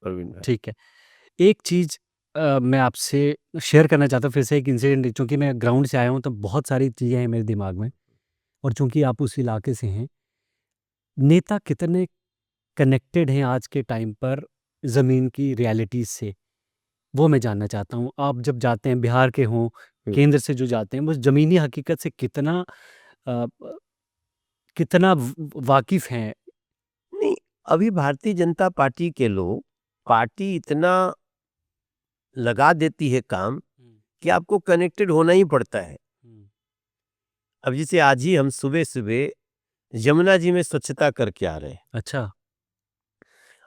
प्रवीण भाई। ठीक है। एक चीज़ मैं आपसे शेयर करना चाहता हूँ फिर से एक इंसिडेंट, चूँकि मैं ग्राउंड से आया हूँ तो बहुत सारी चीज़ें हैं मेरे दिमाग में और चूँकि आप उस इलाके से हैं, नेता कितने कनेक्टेड हैं आज के टाइम पर ज़मीन की रियलिटीज़ से, वो मैं जानना चाहता हूँ। आप जब जाते हैं बिहार के हों, केंद्र से जो जाते हैं, वो ज़मीनी हकीकत से कितना कितना वाकिफ़ हैं? नहीं, अभी भारतीय जनता पार्टी के लोग, पार्टी इतना लगा देती है काम कि आपको कनेक्टेड होना ही पड़ता है। अब जैसे आज ही हम सुबह-सुबह यमुना जी में स्वच्छता करके आ रहे हैं। अच्छा,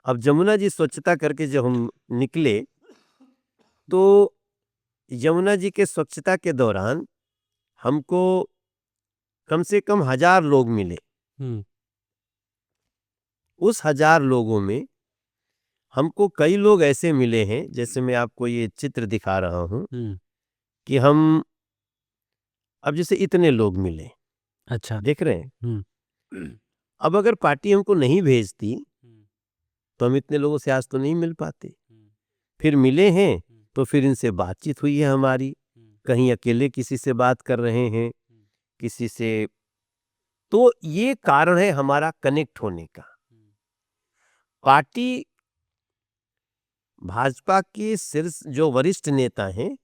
अब यमुना जी स्वच्छता करके जब हम निकले, तो यमुना जी के स्वच्छता के दौरान हमको कम से कम 1000 लोग मिले। हुँ, उस 1000 लोगों में हमको कई लोग ऐसे मिले हैं, जैसे मैं आपको ये चित्र दिखा रहा हूँ हुँ, कि हम अब जैसे इतने लोग मिले, अच्छा, देख रहे हैं? हुँ, अब अगर पार्टी हमको नहीं भेजती, हुँ, तो हम इतने लोगों से आज तो नहीं मिल पाते। हुँ, फिर मिले हैं, हुँ, तो फिर इनसे बातचीत हुई है हमारी। हुँ, कहीं अकेले किसी से बात कर रहे हैं, किसी से, तो ये कारण है हमारा कनेक्ट होने का। पार्टी भाजपा के शीर्ष जो वरिष्ठ नेता हैं,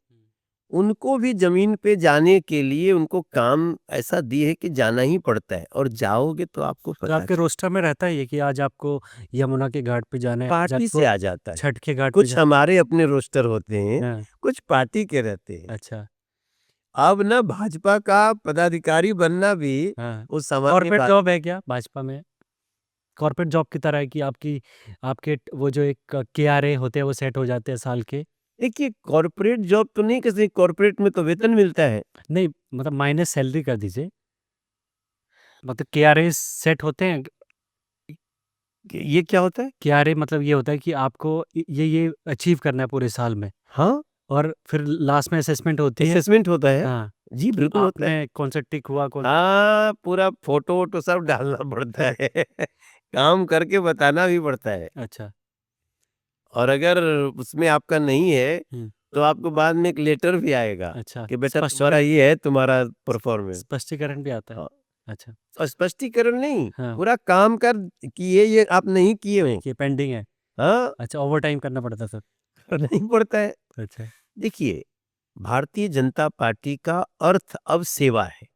उनको भी जमीन पे जाने के लिए उनको काम ऐसा दिए है कि जाना ही पड़ता है और जाओगे तो आपको तो पता आपके रोस्टर में रहता है ये कि आज आपको यमुना के घाट पे जाना है, आज पार्टी आपको से आ जाता है। छठ के घाट पे कुछ हमारे अपने रोस्टर होते हैं, हाँ, कुछ पार्टी के रहते हैं। अच्छा, अब ना भाजपा का पदाधिकारी बनना भी हाँ। उस सामान्य कॉर्पोरेट बात। जॉब है क्या भाजपा में? कॉर्पोरेट जॉब की तरह है कि आपकी आपके वो जो एक केआरए होते हैं वो सेट हो जाते हैं साल के? देखिए, कॉर्पोरेट जॉब तो नहीं, किसी कॉर्पोरेट में तो वेतन मिलता है। नहीं, मतलब माइनस सैलरी कर दीजिए। मतलब केआरए सेट होते हैं? कि ये क्या होता है? केआरए मतलब ये होता है कि आपको ये अचीव करना है पूरे साल में हाँ, और फिर लास्ट में असेसमेंट होती है। असेसमेंट होता है। हाँ, जी, कि बिल्कुल होता है। आपने कौन सा टिक हुआ कौन हाँ, पूरा फ़ोटो-वोटो सब डालना पड़ता है। काम करके बताना भी पड़ता है अच्छा, और अगर उसमें आपका नहीं है, हुँ, तो आपको बाद में एक लेटर भी आएगा अच्छा, कि बेटा तुम्हारा ये है तुम्हारा परफ़ॉर्मेंस। स्पष्टीकरण भी आता है? हाँ, अच्छा, और स्पष्टीकरण नहीं, हाँ, पूरा काम कर कि ये आप नहीं किए हो। कि पेंडिंग है। हाँ, अच्छा, ओवरटाइम करना पड़ता था। नहीं पड़ता है। अच्छा, देखिए, भारतीय जनता पार्टी का अर्थ अब सेवा है।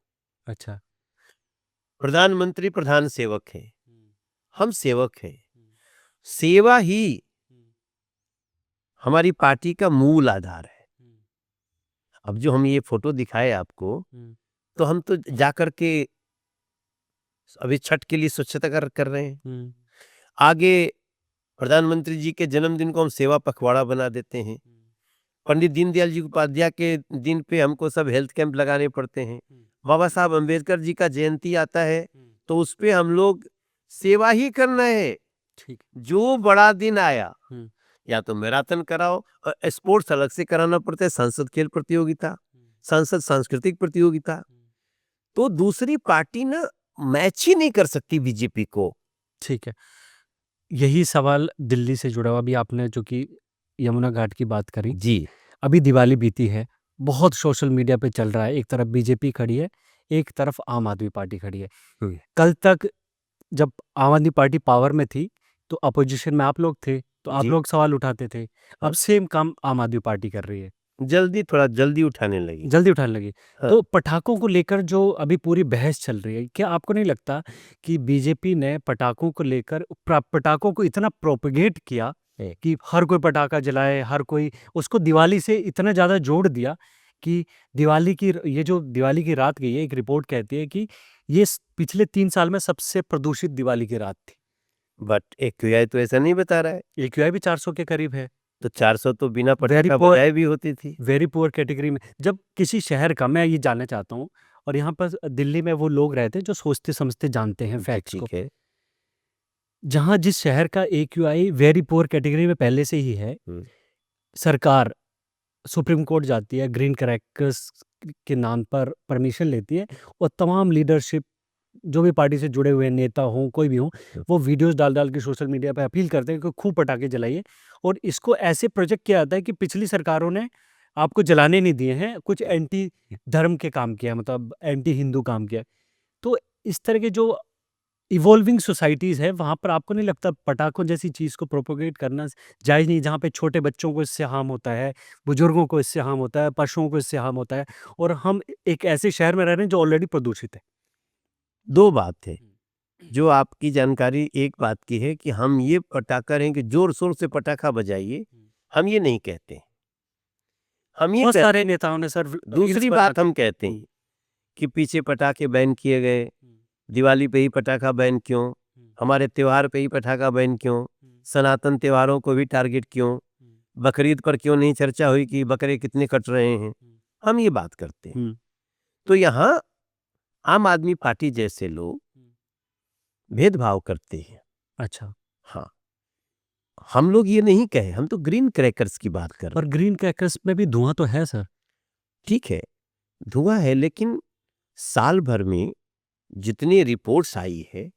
अच्छा। प्रधानमंत्री प्रधान सेवक हैं, हुँ, हम सेवक हैं। हुँ, सेवा ही हुँ, हमारी पार्टी का मूल आधार है। अब जो हम ये फोटो दिखाए आपको, तो हम तो जाकर के अभी छठ के लिए स्वच्छता कर रहे हैं। आगे प्रधानमंत्री जी के जन्मदिन को हम सेवा पखवाड़ा बना देते हैं। पंडित दीनदयाल जी उपाध्याय के दिन पे हमको सब हेल्थ कैंप लगाने पड़ते हैं। बाबा साहब अम्बेडकर जी का जयंती आता है, तो उस पे हम लोग सेवा ही करना है। ठीक। जो बड़ा दिन आया, या तो मैराथन कराओ, स्पोर्ट्स अलग से कराना पड़ता है, संसद खेल प्रतियोगिता, संसद सांस्कृतिक प्रतियोगिता। तो दूसरी पार्टी ना मैच ही नहीं कर सकती बीजेपी को। ठीक है। यही सवाल दिल्ली से जुड़ा हुआ, अभी आपने जो कि यमुना घाट की बात करी। जी, अभी दिवाली बीती है, बहुत सोशल मीडिया पे चल रहा है, एक तरफ बीजेपी खड़ी है, एक तरफ आम आदमी पार्टी खड़ी है। कल तक जब आम आदमी पार्टी पावर में थी, तो अपोजिशन में आप लोग थे, तो आप जी। लोग सवाल उठाते थे। अब हाँ। सेम काम आम आदमी पार्टी कर रही है, थोड़ा जल्दी उठाने लगी। जल्दी उठाने लगी। हाँ। तो पटाखों को लेकर जो अभी पूरी बहस चल रही है, क्या आपको नहीं लगता कि बीजेपी ने पटाखों को लेकर पटाखों को इतना प्रोपेगेट किया है। कि हर कोई पटाखा जलाए, हर कोई उसको दिवाली से इतना ज़्यादा जोड़ दिया कि ये जो दिवाली की रात गई है, एक रिपोर्ट कहती है कि ये पिछले 3 साल में सबसे प्रदूषित दिवाली की रात थी। बट एक्यूआई तो ऐसा नहीं बता रहा है। AQI भी 400 के करीब है। तो 400 तो बिना वेरी पटाखा पुअर, बजाए भी होती थी। वेरी पुअर कैटेगरी में। जब किसी शहर का, मैं ये जानना चाहता हूँ, और यहाँ पर दिल्ली में वो लोग रहते हैं जो सोचते समझते जानते हैं फैक्ट्स को, ठीक है। जहाँ जिस शहर का AQI वेरी पुअर कैटेगरी में पहले से ही है, सरकार सुप्रीम कोर्ट जाती है, ग्रीन क्रैकर्स के नाम पर परमिशन लेती है, और तमाम लीडरशिप जो भी पार्टी से जुड़े हुए नेता हों, कोई भी हों, वो वीडियोस डाल डाल के सोशल मीडिया पे अपील करते हैं कि खूब पटाखे जलाइए, और इसको ऐसे प्रोजेक्ट किया जाता है कि पिछली सरकारों ने आपको जलाने नहीं दिए हैं, कुछ एंटी धर्म के काम किया, मतलब एंटी हिंदू काम किया। तो इस तरह के जो इवॉल्विंग सोसाइटीज़ है, वहाँ पर आपको नहीं लगता पटाखों जैसी चीज़ को प्रोपेगेट करना जायज़ नहीं, जहाँ पे छोटे बच्चों को इससे हार्म होता है, बुजुर्गों को इससे हार्म होता है, पशुओं को इससे हार्म होता है, और हम एक ऐसे शहर में रह रहे हैं जो ऑलरेडी प्रदूषित है। 2 बात है। जो आपकी जानकारी एक बात की है कि हम ये पटाखा हैं कि ज़ोर-शोर से पटाखा बजाइए, हम ये नहीं कहते। हम ये बहुत कहते सारे नेताओं ने सर दूसरी बात हम कहते हैं कि पीछे पटाखे बैन किए गए, दिवाली पे ही पटाखा बैन क्यों? हमारे त्योहार पे ही पटाखा बैन क्यों? सनातन त्योहारों को भी टारगेट क्यों? बकरीद पर क्यों नहीं चर्चा हुई कि बकरे कितने कट रहे हैं? हम ये बात करते हैं। तो यहाँ आम आदमी पार्टी जैसे लोग भेदभाव करते हैं। अच्छा, हाँ, हम लोग ये नहीं कहे, हम तो ग्रीन क्रैकर्स की बात कर रहे पर हैं। ग्रीन क्रैकर्स में भी धुआं तो है सर। ठीक है, धुआं है, लेकिन साल भर में जितनी रिपोर्ट्स आई है,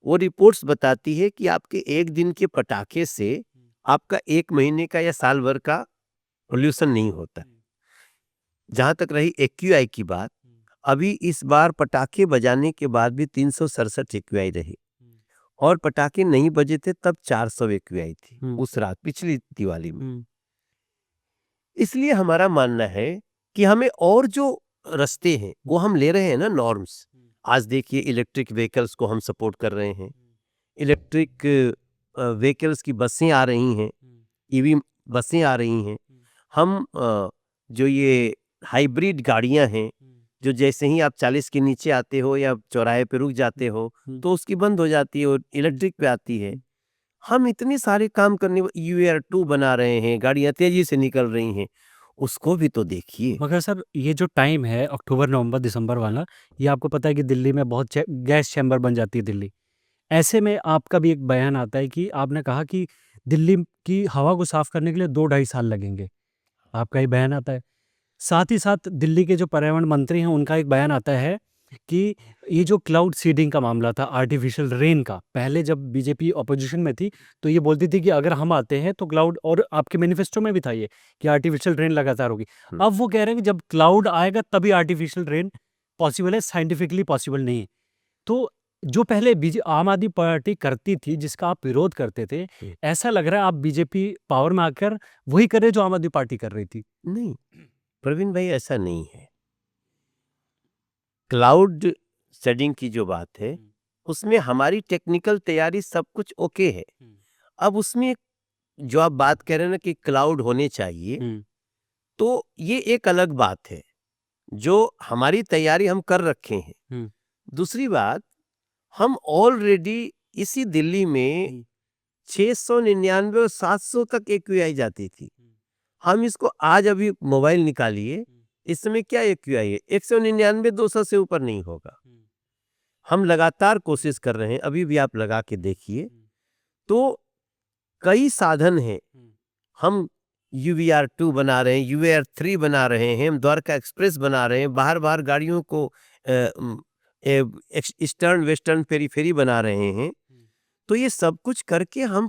वो रिपोर्ट्स बताती है कि आपके एक दिन के पटाखे से आपका 1 महीने का या साल भर का पॉल्यूशन नहीं होता। जहाँ तक रही एक्यूआई की बात, अभी इस बार पटाखे बजाने के बाद भी 367 एक्यूआई रही, और पटाखे नहीं बजे थे तब 400 एक्यूआई थी उस रात, पिछली दिवाली में। इसलिए हमारा मानना है कि हमें और जो रास्ते हैं वो हम ले रहे हैं ना, नॉर्म्स। आज देखिए इलेक्ट्रिक व्हीकल्स को हम सपोर्ट कर रहे हैं, इलेक्ट्रिक व्हीकल्स की बसें आ रही हैं, ईवी बसें आ रही हैं। हम जो ये हाइब्रिड गाड़ियां हैं, जो जैसे ही आप 40 के नीचे आते हो या चौराहे पे रुक जाते हो तो उसकी बंद हो जाती है और इलेक्ट्रिक पे आती है। हम इतने सारे काम करने, UR2 बना रहे हैं, गाड़ियां तेजी से निकल रही हैं, उसको भी तो देखिए। मगर सर ये जो टाइम है अक्टूबर, नवंबर, दिसंबर वाला, ये आपको पता है कि दिल्ली में बहुत गैस चैम्बर बन जाती है दिल्ली। ऐसे में आपका भी एक बयान आता है कि आपने कहा कि दिल्ली की हवा को साफ करने के लिए 2 ढाई साल लगेंगे, आपका ये बयान आता है। साथ ही साथ दिल्ली के जो पर्यावरण मंत्री हैं, उनका एक बयान आता है कि ये जो क्लाउड सीडिंग का मामला था, आर्टिफिशियल रेन का, पहले जब बीजेपी ऑपोजिशन में थी, तो ये बोलती थी कि अगर हम आते हैं तो क्लाउड, और आपके मैनिफेस्टो में भी था ये कि आर्टिफिशियल रेन लगातार होगी। अब वो कह रहे हैं कि जब क्लाउड आएगा तभी आर्टिफिशियल रेन पॉसिबल है, साइंटिफिकली पॉसिबल नहीं है। तो जो पहले आम आदमी पार्टी करती थी, जिसका आप विरोध करते थे, ऐसा लग रहा है आप बीजेपी पावर में आकर वही कर रहे जो आम आदमी पार्टी कर रही थी। नहीं प्रवीण भाई, ऐसा नहीं है। क्लाउड सेडिंग की जो बात है, उसमें हमारी टेक्निकल तैयारी सब कुछ ओके है। अब उसमें जो आप बात कह रहे हैं ना कि क्लाउड होने चाहिए, तो ये एक अलग बात है जो हमारी तैयारी हम कर रखे हैं। दूसरी बात, हम ऑलरेडी इसी दिल्ली में 699 और 700 तक एक्यूआई जाती थी। हम इसको आज अभी मोबाइल निकालिए, इस समय क्या एक्यूआई है? 199 200 से ऊपर नहीं होगा। हम लगातार कोशिश कर रहे हैं, अभी भी आप लगा के देखिए। तो कई साधन हैं, हम UVR2 बना रहे हैं, UVR3 बना रहे हैं, हम द्वारका एक्सप्रेस बना रहे हैं, बाहर बाहर गाड़ियों को ईस्टर्न वेस्टर्न पेरीफेरी बना रहे हैं। तो ये सब कुछ करके हम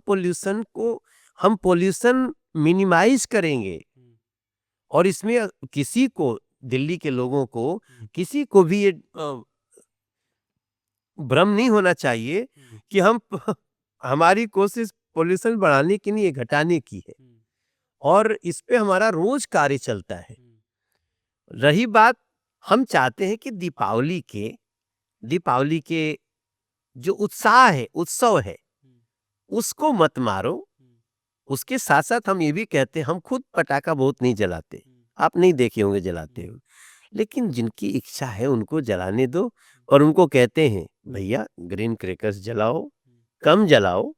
पोल्यूशन मिनिमाइज करेंगे। और इसमें किसी को, दिल्ली के लोगों को, किसी को भी ये भ्रम नहीं होना चाहिए कि हमारी कोशिश पोल्यूशन बढ़ाने की नहीं है, घटाने की है। और इस पे हमारा रोज कार्य चलता है। रही बात, हम चाहते हैं कि दीपावली के जो उत्साह है, उत्सव है, उसको मत मारो। उसके साथ साथ हम ये भी कहते हैं, हम खुद पटाखा बहुत नहीं जलाते, आप नहीं देखे होंगे जलाते हुए, लेकिन जिनकी इच्छा है उनको जलाने दो। और उनको कहते हैं, भैया ग्रीन क्रैकर्स जलाओ, कम जलाओ,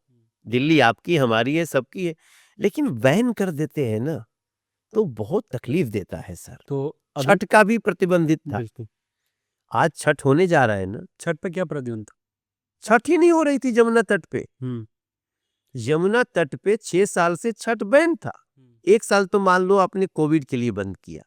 दिल्ली आपकी, हमारी है, सबकी है। लेकिन बैन कर देते हैं ना, तो बहुत तकलीफ देता है सर। तो छठ का भी प्रतिबंधित था, बिल्कुल। आज छठ होने जा रहा है ना। छठ पे क्या प्रतिबंध था? छठ ही नहीं हो रही थी जमुना तट पे। यमुना तट पे 6 साल से छठ बैन था। 1 साल तो मान लो आपने कोविड के लिए बंद किया,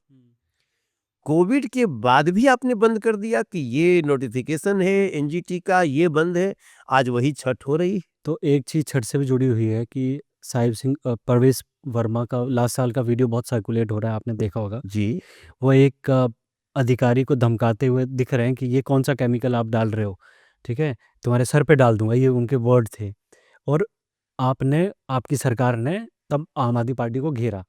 कोविड के बाद भी आपने बंद कर दिया कि ये नोटिफिकेशन है एनजीटी का, ये बंद है, आज वही छठ हो रही। तो एक चीज़ छठ से भी जुड़ी हुई है कि साहिब सिंह परवेश वर्मा का लास्ट साल का वीडियो बहुत सर्कुलेट हो रहा है, आपने देखा होगा जी। वो एक अधिकारी को धमकाते हुए दिख रहे हैं कि ये कौन सा केमिकल आप डाल रहे हो, ठीक है, तुम्हारे सर पे डाल दूंगा, ये उनके वर्ड थे। और आपकी सरकार ने तब आम आदमी पार्टी को घेरा।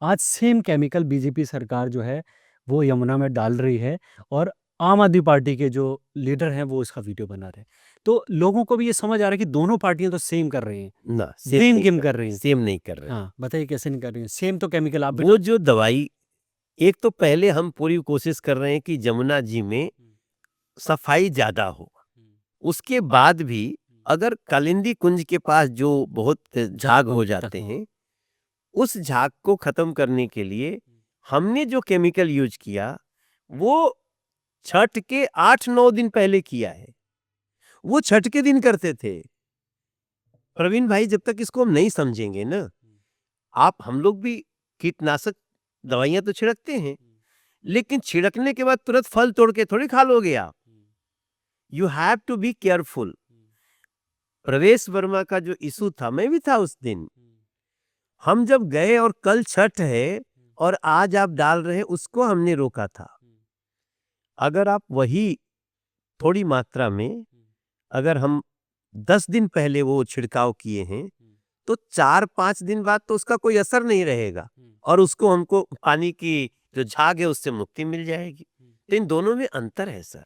आज सेम केमिकल बीजेपी सरकार जो है वो यमुना में डाल रही है और आम आदमी पार्टी के जो लीडर हैं वो इसका वीडियो बना रहे हैं। तो लोगों को भी ये समझ आ रहा है कि दोनों पार्टियां तो सेम कर रही हैं ना, सेम गेम कर रही हैं। सेम नहीं कर रहे। हाँ, बताइए कैसे नहीं कर रही हैं? सेम तो केमिकल आप वो जो दवाई, एक तो पहले हम पूरी कोशिश कर रहे हैं कि जमुना जी में सफाई ज्यादा हो। उसके बाद भी अगर कालिंदी कुंज के पास जो बहुत झाग हो जाते हैं, उस झाग को खत्म करने के लिए हमने जो केमिकल यूज किया वो छठ के 8-9 दिन पहले किया है। वो छठ के दिन करते थे। प्रवीण भाई, जब तक इसको हम नहीं समझेंगे ना, हम लोग भी कीटनाशक दवाइयां तो छिड़कते हैं, लेकिन छिड़कने के बाद तुरंत फल तोड़ के थोड़ी खा लोगे आप। You have to be careful. Pravesh Verma का जो इशू था, मैं भी था उस दिन, हम जब गए और कल छठ है और आज आप डाल रहे हैं, उसको हमने रोका था। अगर आप वही थोड़ी मात्रा में, अगर हम 10 दिन पहले वो छिड़काव किए हैं, तो 4-5 दिन बाद तो उसका कोई असर नहीं रहेगा और उसको हमको पानी की जो झाग है उससे मुक्ति मिल जाएगी। तो इन दोनों में अंतर है सर।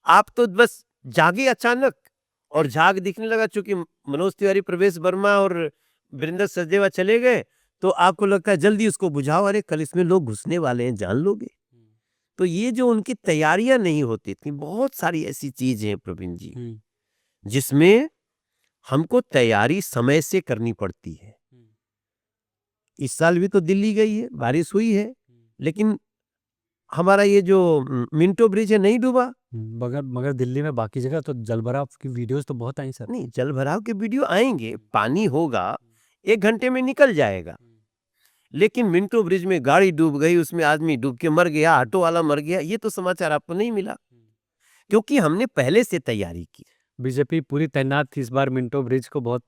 आप तो बस जागे अचानक और झाग दिखने लगा, चूंकि मनोज तिवारी, प्रवेश वर्मा और वीरेंद्र सचदेवा चले गए, तो आपको लगता है जल्दी उसको बुझाओ, अरे कल इसमें लोग घुसने वाले हैं, जान लोगे। तो ये जो उनकी तैयारियां नहीं होती थी, बहुत सारी ऐसी चीजें हैं प्रवीण जी, जिसमें हमको तैयारी समय से करनी पड़ती है। इस साल भी तो दिल्ली गई है, बारिश हुई है, लेकिन हमारा ये जो मिंटो ब्रिज है नहीं डूबा। मगर दिल्ली में बाकी जगह तो जलभराव की वीडियोस तो बहुत आई सर। नहीं, जलभराव के वीडियो आएंगे, पानी होगा, 1 घंटे में निकल जाएगा। लेकिन मिंटो ब्रिज में गाड़ी डूब गई, उसमें आदमी डूब के मर गया, ऑटो वाला मर गया, ये तो समाचार आपको नहीं मिला, क्योंकि हमने पहले से तैयारी की। बीजेपी पूरी तैनात थी इस बार मिंटो ब्रिज को, बहुत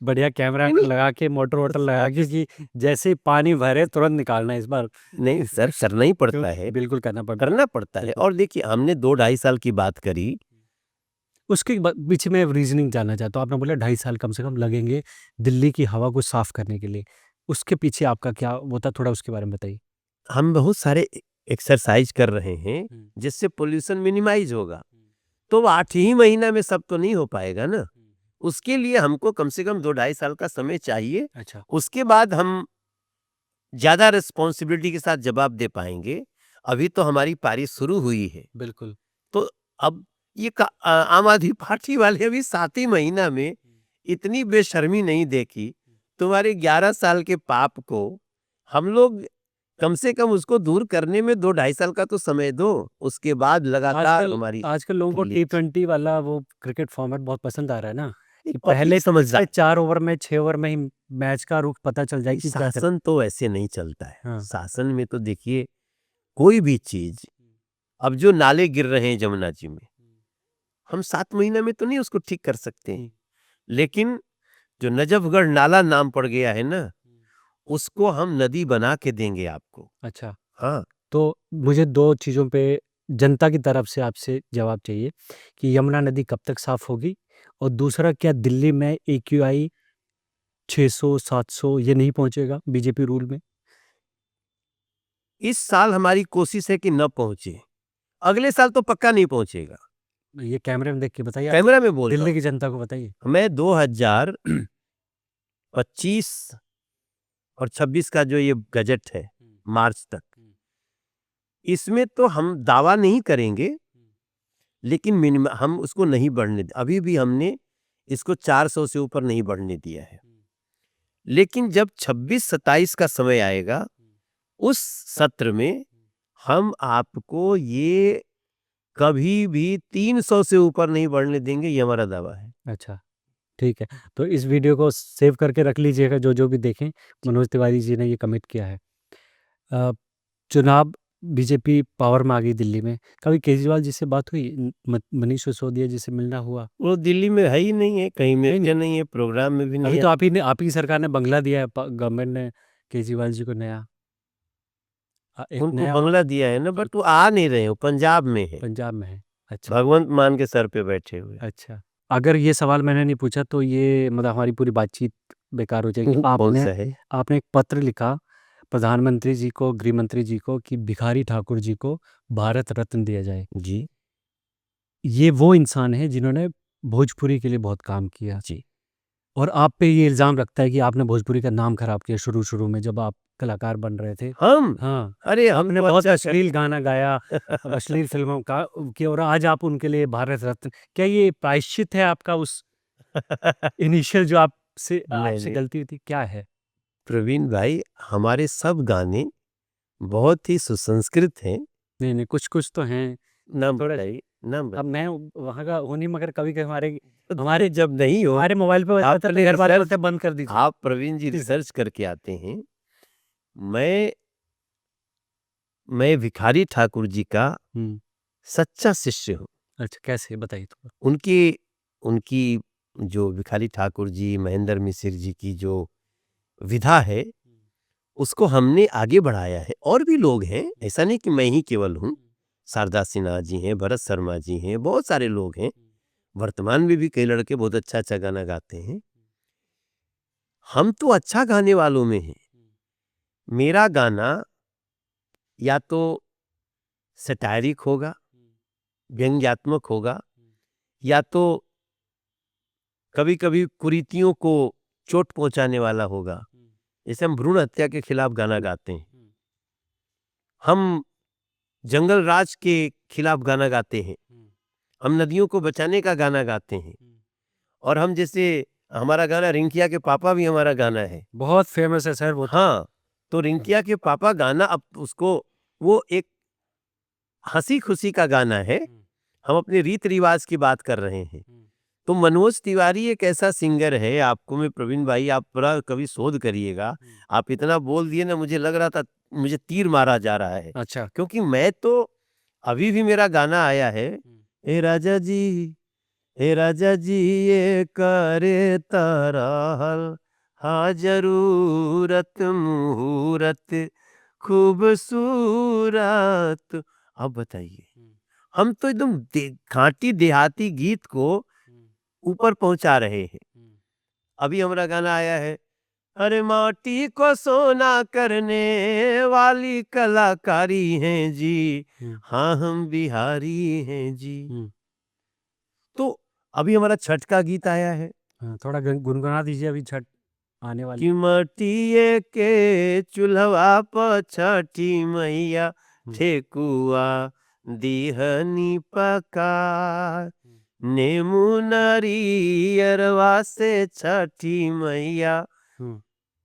बढ़िया कैमरा लगा के, मोटर वोटर लगा के कि जैसे ही पानी भरे तुरंत निकालना इस बार। नहीं सर, करना ही पड़ता है, बिल्कुल करना पड़ता है। और देखिए, हमने 2-2.5 साल की बात करी, उसके पीछे मैं रीजनिंग जानना चाहता हूँ। आपने बोला 2.5 साल कम से कम लगेंगे दिल्ली की हवा को साफ करने के लिए, उसके पीछे आपका क्या होता, थोड़ा उसके बारे में बताइए। हम बहुत सारे एक्सरसाइज कर रहे हैं जिससे पोल्यूशन मिनिमाइज होगा। तो 8 ही महीना में सब तो नहीं हो पाएगा ना, उसके लिए हमको कम से कम 2-2.5 साल का समय चाहिए। अच्छा। उसके बाद हम ज़्यादा रिस्पॉन्सिबिलिटी के साथ जवाब दे पाएँगे। अभी तो हमारी पारी शुरू हुई है। बिल्कुल। तो अब ये आम आदमी पार्टी वाले अभी 7 महीना में इतनी बेशर्मी नहीं देखी। तुम्हारे 11 साल के पाप को हम लोग कम से कम उसको दूर करने में 2-2.5 साल का तो समय दो। उसके बाद लगातार आजकल हमारी आजकल लोगों को लिए टी20 वाला वो क्रिकेट फॉर्मेट बहुत पसंद आ रहा है ना, कि पब्लिक पहले समझदार 4 ओवर में 6 ओवर में ही मैच का रुख पता चल जाए कि क्या कर। शासन तो ऐसे नहीं चलता है। हाँ। शासन में तो देखिए कोई भी चीज़ अब जो नाले गिर रहे हैं जमुना जी में, हम 7 महीने में तो नहीं उसको ठीक कर सकते हैं। लेकिन जो नजफगढ़ नाला नाम पड़ गया है ना, उसको हम नदी बना के देंगे आपको। अच्छा, हाँ, तो मुझे 2 चीज़ों पे जनता की तरफ से आपसे जवाब चाहिए कि यमुना नदी कब तक साफ़ होगी? और दूसरा, क्या दिल्ली में एक्यूआई 600-700 ये नहीं पहुँचेगा बीजेपी रूल में? इस साल हमारी कोशिश है कि न पहुंचे। अगले साल तो पक्का नहीं पहुंचेगा। ये कैमरे में देख के बताइए आप, कैमरा में बोल रहा दिल्ली की जनता को बताइए। हूं। मैं 2025 और 26 का जो ये बजट है मार्च तक, इसमें तो हम दावा नहीं करेंगे, लेकिन मिनिमम हम उसको नहीं बढ़ने अभी भी हमने इसको 400 से ऊपर नहीं बढ़ने दिया है। लेकिन जब 26-27 का समय आएगा, उस सत्र में हम आपको ये कभी भी 300 से ऊपर नहीं बढ़ने देंगे, ये हमारा दावा है। अच्छा, ठीक है। तो इस वीडियो को सेव करके रख लीजिएगा, जो भी देखें। मनोज तिवारी जी ने ये कमिट किया है। अ, चुनाव बीजेपी पावर में आ गई दिल्ली में। कभी केजरीवाल जी से बात हुई? मनीष सिसोदिया जी से मिलना हुआ? वो दिल्ली में है ही नहीं है, कहीं में नहीं, नहीं है, प्रोग्राम में भी नहीं अभी है। तो आप ही की सरकार ने बंगला दिया है, गवर्नमेंट ने केजरीवाल जी को नया, एक उनको नया बंगला दिया है ना, बट वो आ नहीं रहे, वो पंजाब में है। पंजाब में है। अच्छा, भगवंत मान के सर पे बैठे हुए। अच्छा। अगर ये सवाल मैंने नहीं पूछा तो ये मतलब हमारी पूरी बातचीत बेकार हो जाएगी। कौन सा है? आपने एक पत्र लिखा प्रधानमंत्री जी को, गृह मंत्री जी को, कि भिखारी ठाकुर जी को भारत रत्न दिया जाए। जी, ये वो इंसान है जिन्होंने भोजपुरी के लिए बहुत काम किया, जी। और आप पे ये इल्ज़ाम रखता है कि आपने भोजपुरी का नाम खराब किया शुरू-शुरू में जब आप कलाकार बन रहे थे। हम? हाँ, अरे हम आपने तो बहुत अच्छा अश्लील गाना गाया, अश्लील फ़िल्मों का कि, और आज आप उनके लिए भारत रत्न। क्या ये प्रायश्चित है आपका उस इनिशियल जो आपसे नहीं, आपसे नहीं। गलती हुई थी, क्या है? प्रवीण भाई, हमारे सब गाने बहुत ही सुसंस्कृत हैं। नहीं, नहीं, कुछ-कुछ तो हैं। नाम थोड़ा, बताइए, नाम अब बताइए। मैं वहाँ का हूँ नहीं, मगर कभी-कभी हमारे तो हमारे जब नहीं हो, हमारे मोबाइल पे बजता था तो आपने घर वाले रिसर्च बोलते हैं बंद कर दीजिए। आप प्रवीण जी रिसर्च करके आते हैं। मैं मैं भिखारी ठाकुर जी का हुँ, सच्चा शिष्य हूँ। अच्छा, कैसे बताइए थोड़ा? उनकी उनकी जो भिखारी ठाकुर जी, महेंद्र मिश्र जी की जो विधा है, उसको हमने आगे बढ़ाया है। और भी लोग हैं, ऐसा नहीं कि मैं ही केवल हूँ। शारदा सिन्हा जी हैं, भरत शर्मा जी हैं, बहुत सारे लोग हैं। वर्तमान में भी कई लड़के बहुत अच्छा-अच्छा गाना गाते हैं। हम तो अच्छा गाने वालों में हैं। मेरा गाना या तो सैटारिक होगा, व्यंग्यात्मक होगा, या तो कभी-कभी कुरीतियों को चोट पहुँचाने वाला होगा। जैसे हम भ्रूण हत्या के खिलाफ गाना गाते हैं। हम जंगल राज के खिलाफ गाना गाते हैं। हम नदियों को बचाने का गाना गाते हैं। और हम जैसे हमारा गाना रिंकिया के पापा भी हमारा गाना है। बहुत फ़ेमस है सर वो तो। हाँ, तो रिंकिया के पापा गाना अब उसको वो एक हँसी-खुशी का गाना है। हम अपने रीत-रिवाज की बात कर रहे हैं। तो मनोज तिवारी एक ऐसा सिंगर है, आपको मैं प्रवीण भाई आप पूरा कभी शोध करिएगा। आप इतना बोल दिए ना, मुझे लग रहा था मुझे तीर मारा जा रहा है। अच्छा। क्योंकि मैं तो अभी भी मेरा गाना आया है, ए राजा जी, हे राजा जी ये करे ताराहल, हाँ जरूरत मुहूर्त खूबसूरत। अब बताइए, हम तो एकदम घाटी देहाती गीत को ऊपर पहुंचा रहे हैं। अभी हमारा गाना आया है, अरे माटी को सोना करने वाली कलाकारी हैं जी, हाँ हम बिहारी हैं जी। तो अभी हमारा छठ का गीत आया है, हाँ, थोड़ा गुनगुना दीजिए, अभी छठ आने वाली। कि मटिए के चूल्हा पर छठी मैया हम्म, ठेकुआ दिहनी पका, हम्म, नेमू नरियरवा से छठी मैया हम्म,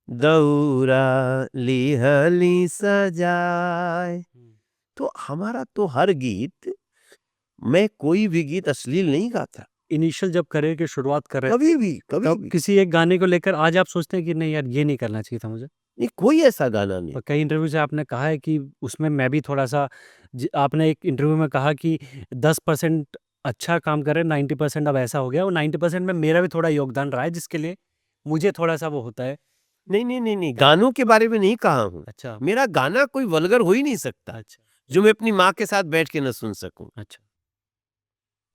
दौरा लिहली सजाए। हम्म। तो हमारा तो हर गीत, मैं कोई भी गीत अश्लील नहीं गाता, इनिशियल जब करियर की शुरुआत कर रहे थे, कभी तब भी किसी एक गाने को लेकर आज आप सोचते हैं कि नहीं यार, ये नहीं करना चाहिए था मुझे? नहीं, कोई ऐसा गाना नहीं। और कई इंटरव्यू से आपने कहा है कि उसमें मैं भी थोड़ा-सा आपने एक इंटरव्यू में कहा कि 10% अच्छा काम कर रहे हैं, 90% अब ऐसा हो गया, और 90% में मेरा भी थोड़ा योगदान रहा है, जिसके लिए मुझे थोड़ा-सा वो होता है। नहीं, नहीं, नहीं, नहीं, गानों के बारे में नहीं कहा हूँ। अच्छा, मेरा गाना कोई वल्गर हो ही नहीं सकता, अच्छा, जो मैं अपनी माँ के साथ बैठ के ना सुन सकूँ। अच्छा।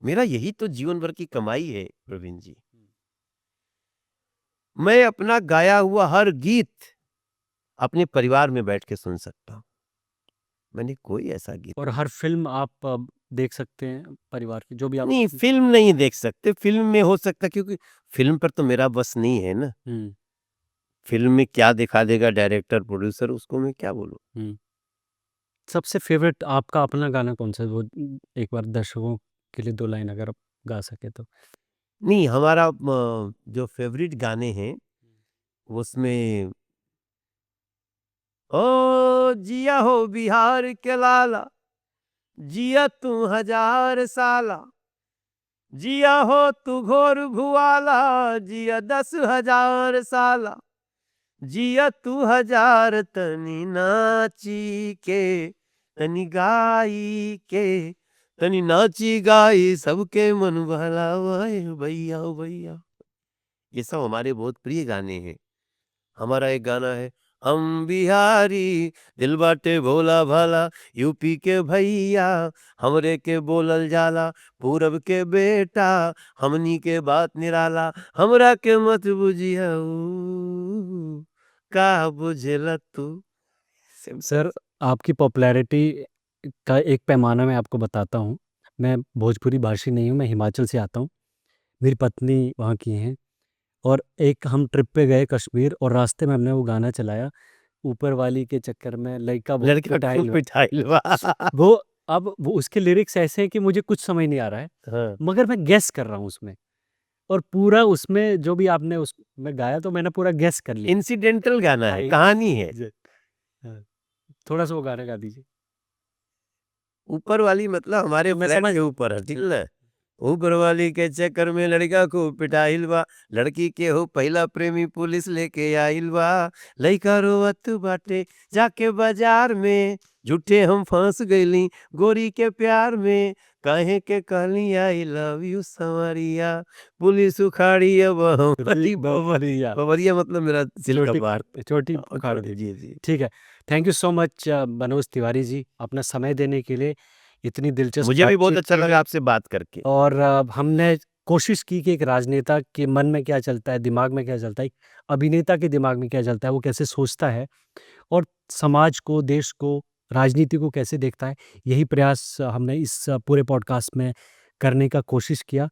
मेरा यही तो जीवन भर की कमाई है प्रवीण जी। मैं अपना गाया हुआ हर गीत अपने परिवार में बैठ के सुन सकता हूँ। मैंने कोई ऐसा गीत और हर फ़िल्म आप देख सकते हैं परिवार की, जो भी आप नहीं, फ़िल्म नहीं देख सकते, फ़िल्म में हो सकता, क्योंकि फ़िल्म पर तो मेरा बस नहीं है ना। हुँ, फ़िल्म में क्या दिखा देगा डायरेक्टर, प्रोड्यूसर, उसको मैं क्या बोलूँ? हुँ। सबसे फ़ेवरेट आपका अपना गाना कौन-सा है? वो एक बार दर्शकों के लिए 2 लाइन अगर आप गा सकें तो? नहीं, हमारा जो फ़ेवरेट गाने हैं, उसमें ओ जिया हो बिहार के लाला, जिया तू 1000 साला, जिया हो तू घोर भुआला, जिया 10,000 साला, जिया तू 1000 तनी नाची के, तनी गाई के, तनी नाची गाई सबके मन बहलावाए भैया ओ भैया। ये सब हमारे बहुत प्रिय गाने हैं। हमारा एक गाना है, हम बिहारी दिल बाटे भोला भाला, यूपी के भैया हमरे के बोलल जाला, पूरब के बेटा हमनी के बात निराला, हमरा के मत बुझिया का बुझेला तू। सिंपल सर, सा। आपकी पॉपुलैरिटी का एक पैमाना मैं आपको बताता हूँ। मैं भोजपुरी भाषी नहीं हूँ, मैं हिमाचल से आता हूँ। मेरी पत्नी वहाँ की हैं, और एक हम ट्रिप पे गए कश्मीर, और रास्ते में हमने वो गाना चलाया, ऊपर वाली के चक्कर में लइका बहुत लड़का खूब पिटाइल बा। पिटाइल बा। वो अब वो उसके लिरिक्स ऐसे हैं कि मुझे कुछ समझ नहीं आ रहा है, हाँ, मगर मैं गेस कर रहा हूँ उसमें, और पूरा उसमें जो भी आपने उसमें गाया, तो मैंने पूरा गेस कर लिया। इंसिडेंटल गाना हाँ, है, एक कहानी है। ज हाँ, थोड़ा-सा वो गाना गा दीजिए। ऊपर वाली मतलब हमारे मैं फ्लैट समझ के ऊपर है, ठीक ना? ऊपर वाली के चक्कर में लड़का को पिटाइल बा, लड़की के हो पहला प्रेमी पुलिस लेके आइल बा, लइका रोवत बाटे जाके बाजार में, झूठे हम फंस गइली गोरी के प्यार में, काहे के कहली I love you Sanwariya, police उखाड़ी अब हमारी बबरिया, बबरिया मतलब मेरा दिल का चोटी बात। चोटी उखाड़ दी। जी, जी। ठीक है। Thank you so much Manoj Tiwari ji, अपना समय देने के लिए, इतनी दिलचस्प मुझे भी बहुत बातचीत अच्छा के लगा लिए। आपसे बात करके। और हमने कोशिश की कि एक राजनेता के मन में क्या चलता है, दिमाग में क्या चलता है, एक अभिनेता के दिमाग में क्या चलता है, वो कैसे सोचता है, और समाज को, देश को, राजनीति को कैसे देखता है, यही प्रयास हमने इस पूरे पॉडकास्ट में करने का कोशिश किया।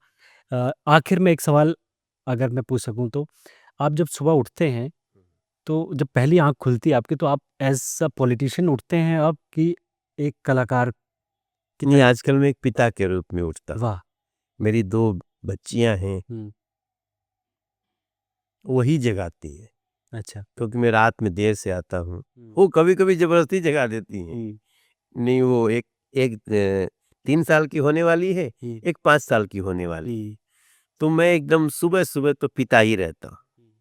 आखिर में एक सवाल अगर मैं पूछ सकूँ तो, आप जब सुबह उठते हैं, तो जब पहली आँख खुलती है आपकी, तो आप एज़ अ पॉलिटिशियन उठते हैं अब, कि एक कलाकार की नहीं, तरह? आजकल मैं एक पिता के रूप में उठता हूँ। वाह! मेरी 2 बच्चियाँ हैं, हुँ, वही जगाती हैं, अच्छा। क्योंकि मैं रात में देर से आता हूँ। हुँ, वो कभी-कभी ज़बरदस्ती जगा देती हैं। हुँ, नहीं, वो एक एक 3 साल की होने वाली है, हुँ, एक 5 साल की होने वाली है। हुँ, तो मैं एकदम सुबह-सुबह तो पिता ही रहता हूँ हुँ।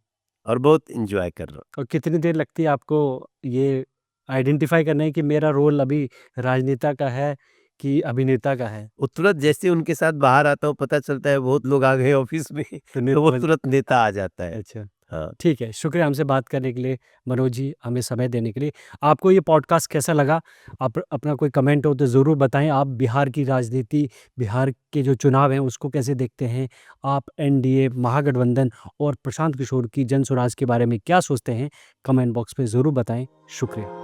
और बहुत एन्जॉय कर रहा हूँ। और कितनी देर लगती है आपको ये आइडेंटिफ़ाई करने कि मेरा रोल अभी राजनेता का है कि अभिनेता का है? वो तुरंत जैसे उनके साथ बाहर आता हूँ, पता चलता है बहुत लोग आ गए ऑफ़िस में, तो तो वो निर्मल तुरंत नेता आ जाता है। अच्छा। हाँ। ठीक है, शुक्रिया हमसे बात करने के लिए, मनोज जी, हमें समय देने के लिए। आपको ये पॉडकास्ट कैसा लगा? आप अपना कोई कमेंट हो तो ज़रूर बताएँ। आप बिहार की राजनीति, बिहार के जो चुनाव हैं, उसको कैसे देखते हैं? आप एनडीए, महागठबंधन और प्रशांत किशोर की जन स्वराज के बारे में क्या सोचते हैं? कमेंट बॉक्स में ज़रूर बताएँ। शुक्रिया।